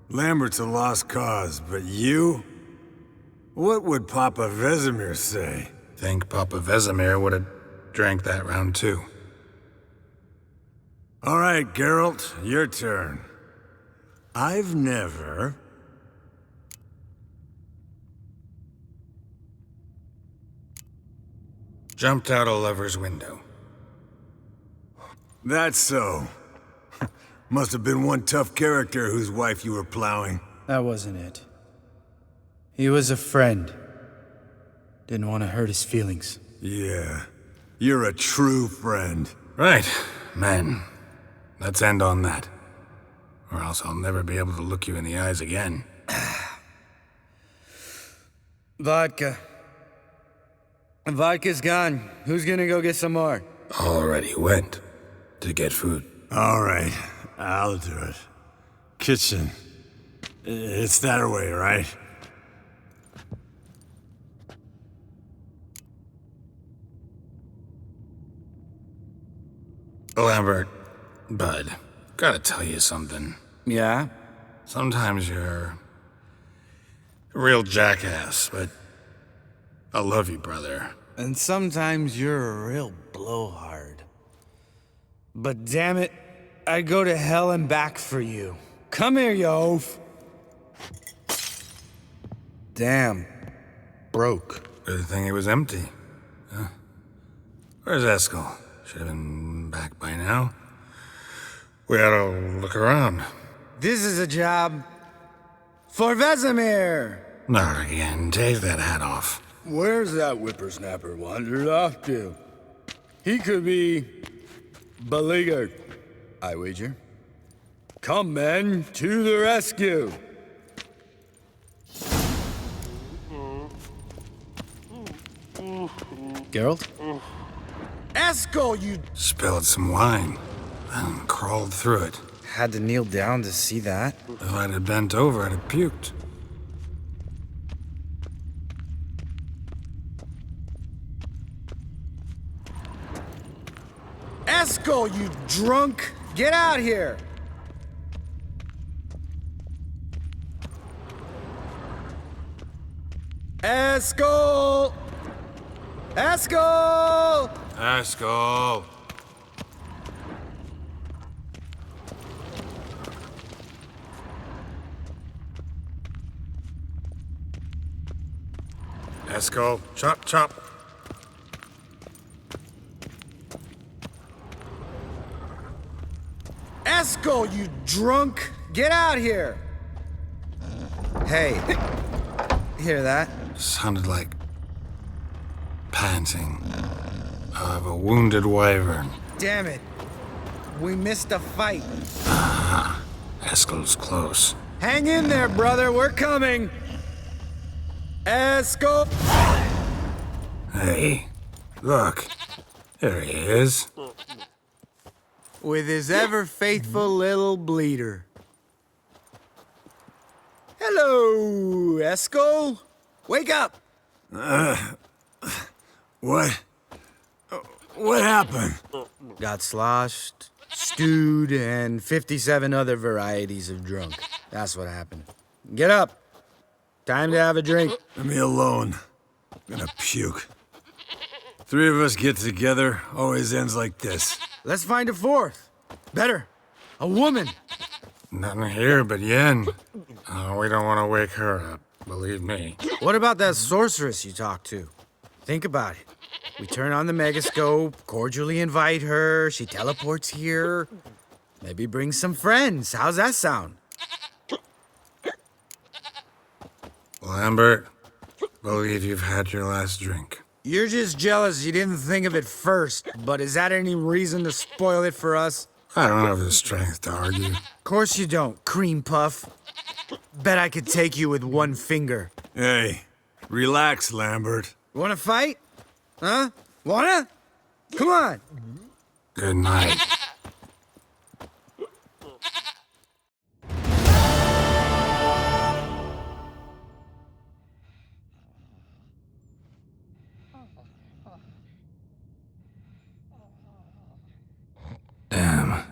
Lambert's a lost cause, but you? What would Papa Vesemir say? Think Papa Vesemir would have drank that round too. All right, Geralt, your turn. I've never... Jumped out a lover's window. That's so. Must have been one tough character whose wife you were plowing. That wasn't it. He was a friend. Didn't want to hurt his feelings. Yeah. You're a true friend. Right, man. Let's end on that. Or else I'll never be able to look you in the eyes again. Vodka. Vodka's gone. Who's gonna go get some more? Already went to get food. All right, I'll do it. Kitchen. It's that way, right? Lambert, bud, gotta tell you something. Yeah? Sometimes you're a real jackass, but I love you, brother. And sometimes you're a real blowhard. But damn it, I'd go to hell and back for you. Come here, you oaf. Damn. Broke. Good thing it was empty. Huh? Where's Eskel? Should have been back by now. We ought to look around. This is a job for Vesemir. Not again. Take that hat off. Where's that whippersnapper wandered off to? He could be beleaguered, I wager. Come, men, to the rescue! Geralt? Eskel, you... Spilled some wine, and crawled through it. Had to kneel down to see that. If I'd have bent over, I'd have puked. Eskel, you drunk! Get out here! Eskel! Eskel! Eskel! Eskel, chop, chop. Eskel, you drunk! Get out here! Hey, hear that? Sounded like panting of a wounded wyvern. Damn it. We missed a fight. Ah, Eskel's close. Hang in there, brother. We're coming. Eskel! Hey, look. There he is. With his ever-faithful little bleeder. Hello, Eskel. Wake up! What? What happened? Got sloshed, stewed, and 57 other varieties of drunk. That's what happened. Get up. Time to have a drink. Leave me alone. I'm gonna puke. Three of us get together, always ends like this. Let's find a fourth. Better. A woman. Nothing here but Yen. Oh, we don't want to wake her up, believe me. What about that sorceress you talked to? Think about it. We turn on the megascope, cordially invite her, she teleports here. Maybe bring some friends. How's that sound? Lambert, believe you've had your last drink. You're just jealous you didn't think of it first, but is that any reason to spoil it for us? I don't have the strength to argue. Of course you don't, cream puff. Bet I could take you with one finger. Hey, relax, Lambert. Wanna fight? Huh? Wanna? Come on. Good night. Damn.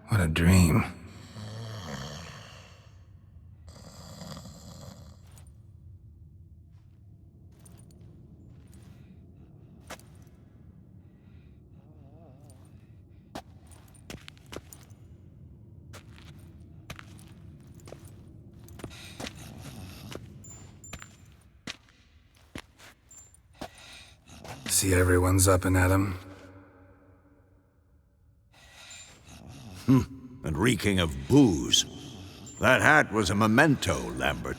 What a dream. see everyone's up and at 'em. And reeking of booze. That hat was a memento, Lambert.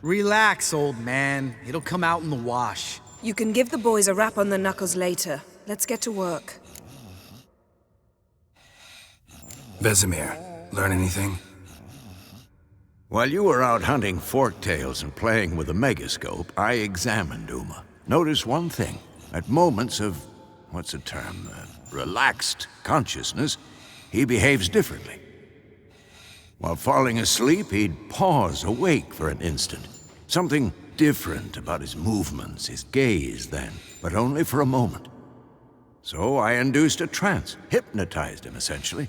Relax, old man. It'll come out in the wash. You can give the boys a rap on the knuckles later. Let's get to work. Vesemir, learn anything? While you were out hunting forktails and playing with a megascope, I examined Uma. Notice one thing. At moments of, what's the term, relaxed consciousness, he behaves differently. While falling asleep, he'd pause awake for an instant. Something different about his movements, his gaze then, but only for a moment. So I induced a trance, hypnotized him essentially.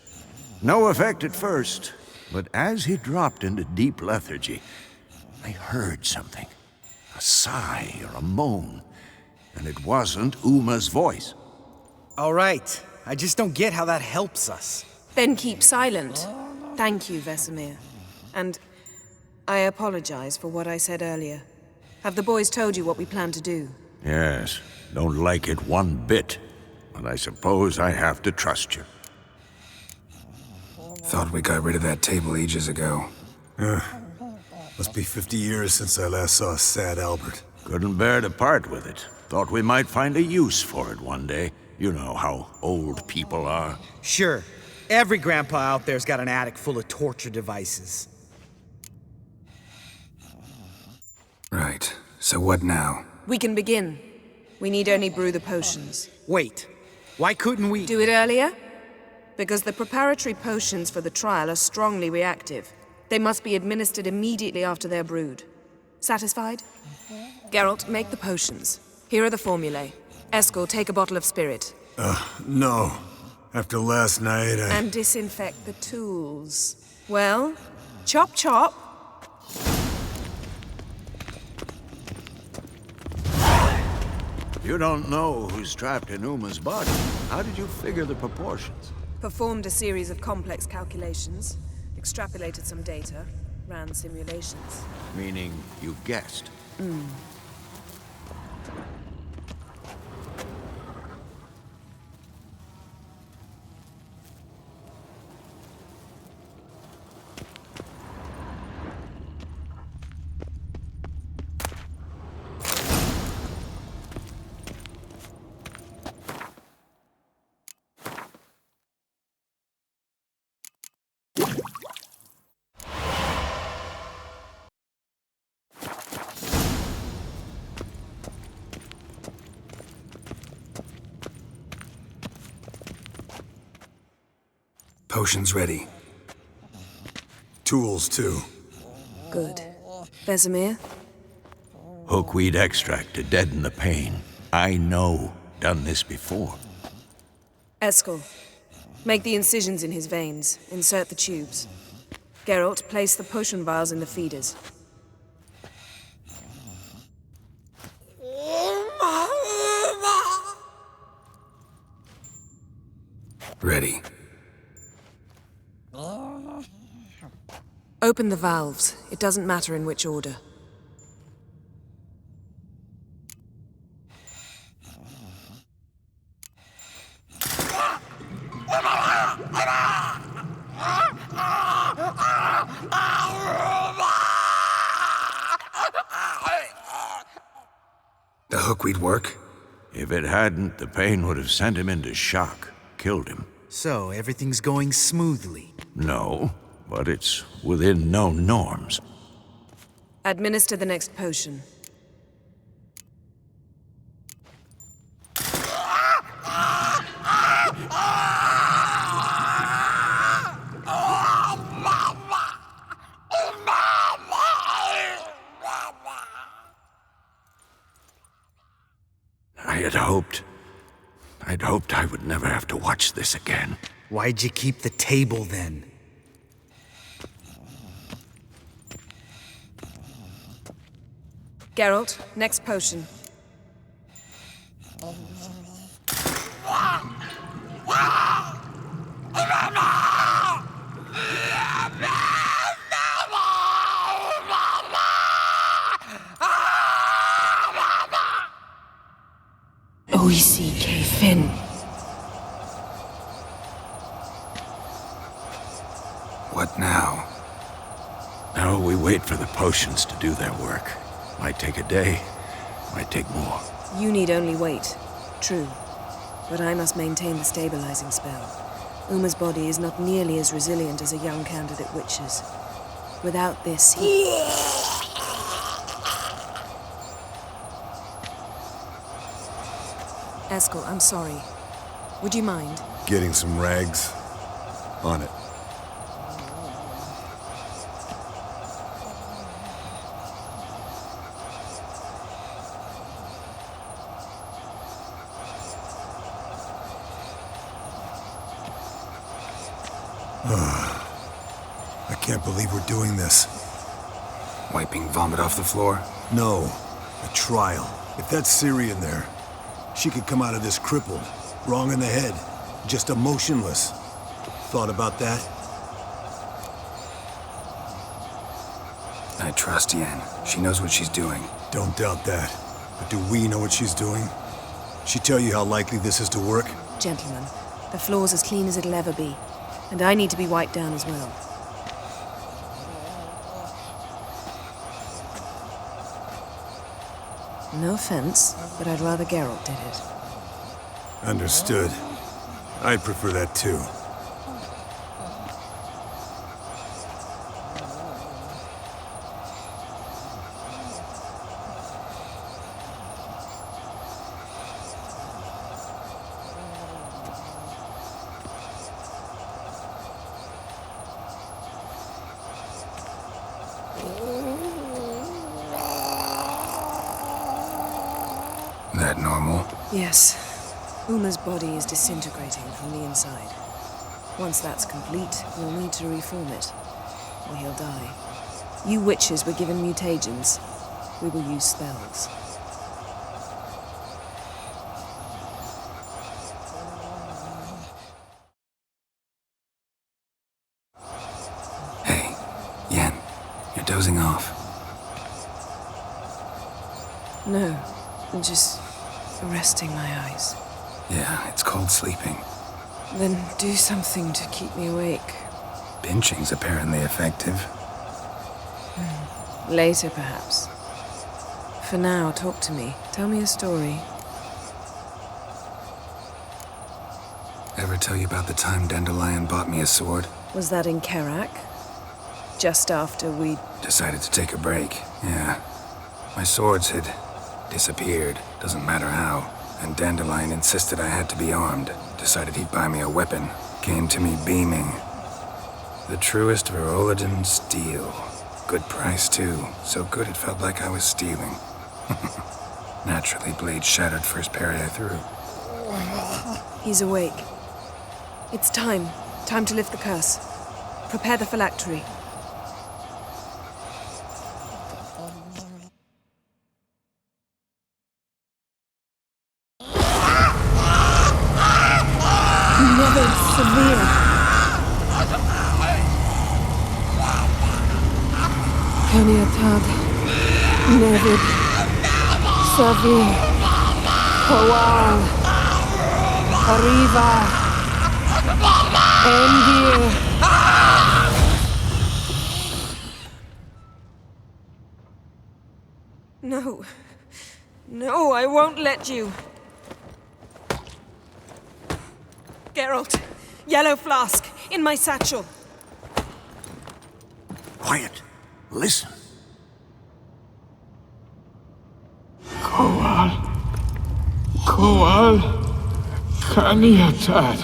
No effect at first, but as he dropped into deep lethargy, I heard something. A sigh or a moan, and it wasn't Uma's voice. All right. I just don't get how that helps us. Then keep silent. Thank you, Vesemir. And I apologize for what I said earlier. Have the boys told you what we plan to do? Yes, don't like it one bit, but I suppose I have to trust you. Thought we got rid of that table ages ago. Must be 50 years since I last saw sad Albert. Couldn't bear to part with it. Thought we might find a use for it one day. You know how old people are. Sure. Every grandpa out there's got an attic full of torture devices. Right. So what now? We can begin. We need only brew the potions. Wait. Why couldn't we... Do it earlier? Because the preparatory potions for the trial are strongly reactive. They must be administered immediately after they're brewed. Satisfied? Geralt, make the potions. Here are the formulae. Eskel, take a bottle of spirit. No. After last night, And disinfect the tools. Well, chop chop. You don't know who's trapped in Uma's body. How did you figure the proportions? Performed a series of complex calculations, extrapolated some data, ran simulations. Meaning you guessed. Potions ready. Tools, too. Good. Vesemir? Hookweed extract to deaden the pain. I know. Done this before. Eskel, make the incisions in his veins. Insert the tubes. Geralt, place the potion vials in the feeders. Ready. Open the valves. It doesn't matter in which order. The hookweed work? If it hadn't, the pain would have sent him into shock. Killed him. So, everything's going smoothly. No, but it's within known norms. Administer the next potion. I'd hoped I would never have to watch this again. Why'd you keep the table then? Geralt, next potion. Oisi Kefin. What now? Now we wait for the potions to do their work. Might take a day, might take more. You need only wait. True. But I must maintain the stabilizing spell. Uma's body is not nearly as resilient as a young candidate witch's. Without this, he... Eskel, I'm sorry. Would you mind? Getting some rags? On it. I can't believe we're doing this. Wiping vomit off the floor? No. A trial. If that's Syrian there, she could come out of this crippled, wrong in the head, just emotionless. Thought about that? I trust Yen. She knows what she's doing. Don't doubt that. But do we know what she's doing? She tell you how likely this is to work? Gentlemen, the floor's as clean as it'll ever be. And I need to be wiped down as well. No offense, but I'd rather Geralt did it. Understood. I'd prefer that too. That normal? Yes. Uma's body is disintegrating from the inside. Once that's complete, we'll need to reform it, or he'll die. You witches were given mutagens. We will use spells. Hey, Yen, you're dozing off. No, I'm just resting my eyes. Yeah, it's called sleeping. Then do something to keep me awake. Pinching's apparently effective. Later, perhaps. For now, talk to me. Tell me a story. Ever tell you about the time Dandelion bought me a sword? Was that in Kaer? Just after we... Decided to take a break, yeah. My swords had disappeared, doesn't matter how. And Dandelion insisted I had to be armed. Decided he'd buy me a weapon. Came to me beaming. The truest Verolidan steel. Good price, too. So good it felt like I was stealing. Naturally, blade shattered first parry I threw. He's awake. It's time. Time to lift the curse. Prepare the phylactery. Never severe. Kaniatad. Nevid. Savir. Kowal. Arriva. Endir. No. No, I won't let you. Geralt, yellow flask, in my satchel. Quiet. Listen. Kowal. Kowal. Kaniatad.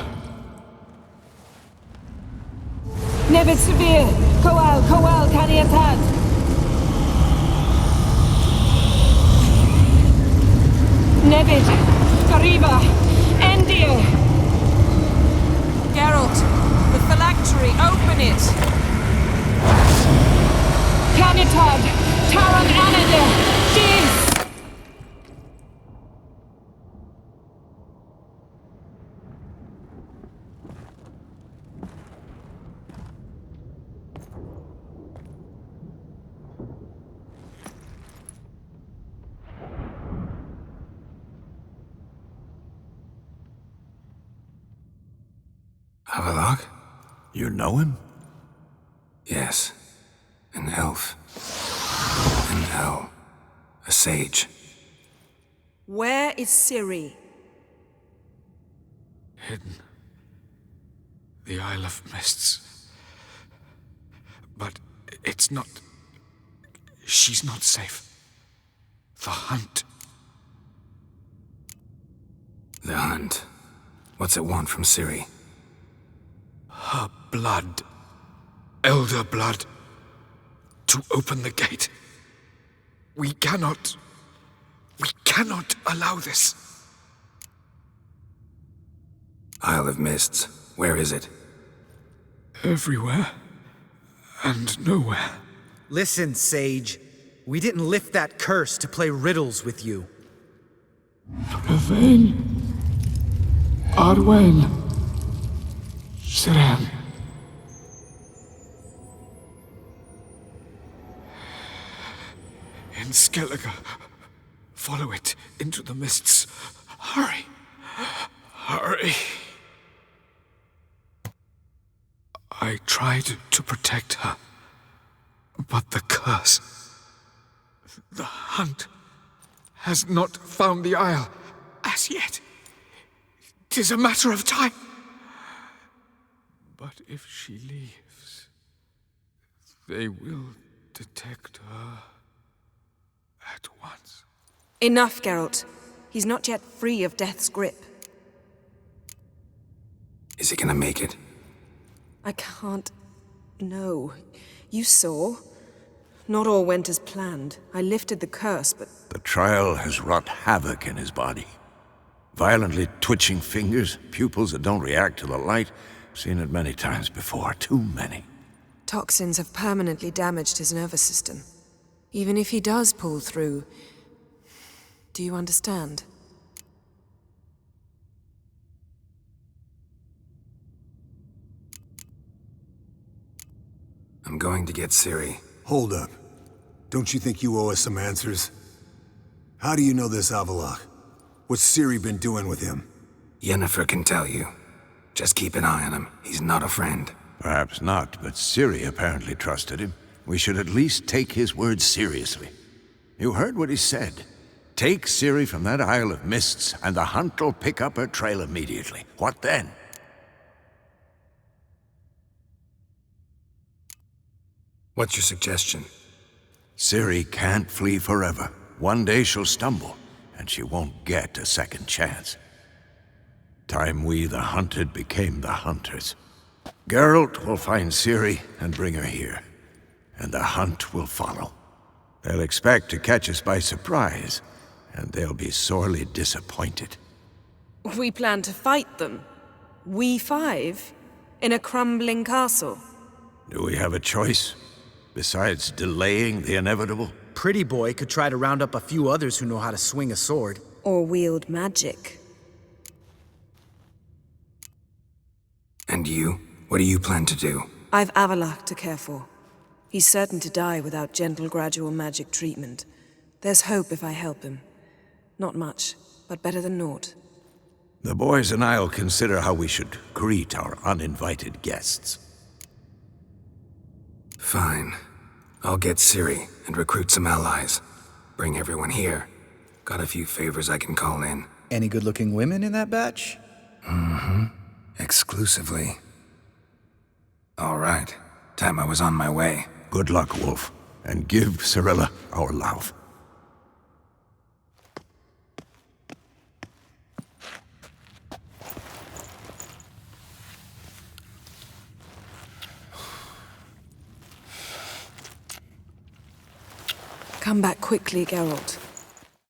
Nevid Severe. Kowal, Kowal, Kaniatad. Nevid. Arriba. Endir. Geralt, the phylactery, open it! Canitad! Taran Anade! Dis! You know him? Yes. An elf. An owl. A sage. Where is Ciri? Hidden. The Isle of Mists. But it's not... She's not safe. The hunt. The hunt. What's it want from Ciri? Her blood. Elder blood. To open the gate. We cannot allow this. Isle of Mists. Where is it? Everywhere. And nowhere. Listen, Sage. We didn't lift that curse to play riddles with you. Yvain. Arwen. Siren. In Skellige. Follow it into the mists. Hurry. Hurry. I tried to protect her. But the curse... The hunt... has not found the Isle as yet. 'Tis a matter of time. But if she leaves, they will detect her at once. Enough, Geralt. He's not yet free of death's grip. Is he gonna make it? I can't... No. You saw. Not all went as planned. I lifted the curse, but... The trial has wrought havoc in his body. Violently twitching fingers, pupils that don't react to the light. Seen it many times before, too many. Toxins have permanently damaged his nervous system. Even if he does pull through... Do you understand? I'm going to get Ciri. Hold up. Don't you think you owe us some answers? How do you know this Avalok? What's Ciri been doing with him? Yennefer can tell you. Just keep an eye on him. He's not a friend. Perhaps not, but Ciri apparently trusted him. We should at least take his words seriously. You heard what he said. Take Ciri from that Isle of Mists, and the hunt will pick up her trail immediately. What then? What's your suggestion? Ciri can't flee forever. One day she'll stumble, and she won't get a second chance. Time we, the hunted, became the hunters. Geralt will find Ciri and bring her here, and the hunt will follow. They'll expect to catch us by surprise, and they'll be sorely disappointed. We plan to fight them. We five? In a crumbling castle? Do we have a choice? Besides delaying the inevitable? Pretty Boy could try to round up a few others who know how to swing a sword. Or wield magic. And you? What do you plan to do? I've Avalok to care for. He's certain to die without gentle, gradual magic treatment. There's hope if I help him. Not much, but better than naught. The boys and I'll consider how we should greet our uninvited guests. Fine. I'll get Ciri and recruit some allies. Bring everyone here. Got a few favors I can call in. Any good-looking women in that batch? Mm-hmm. Exclusively. All right. Time I was on my way. Good luck, Wolf. And give Cirilla our love. Come back quickly, Geralt.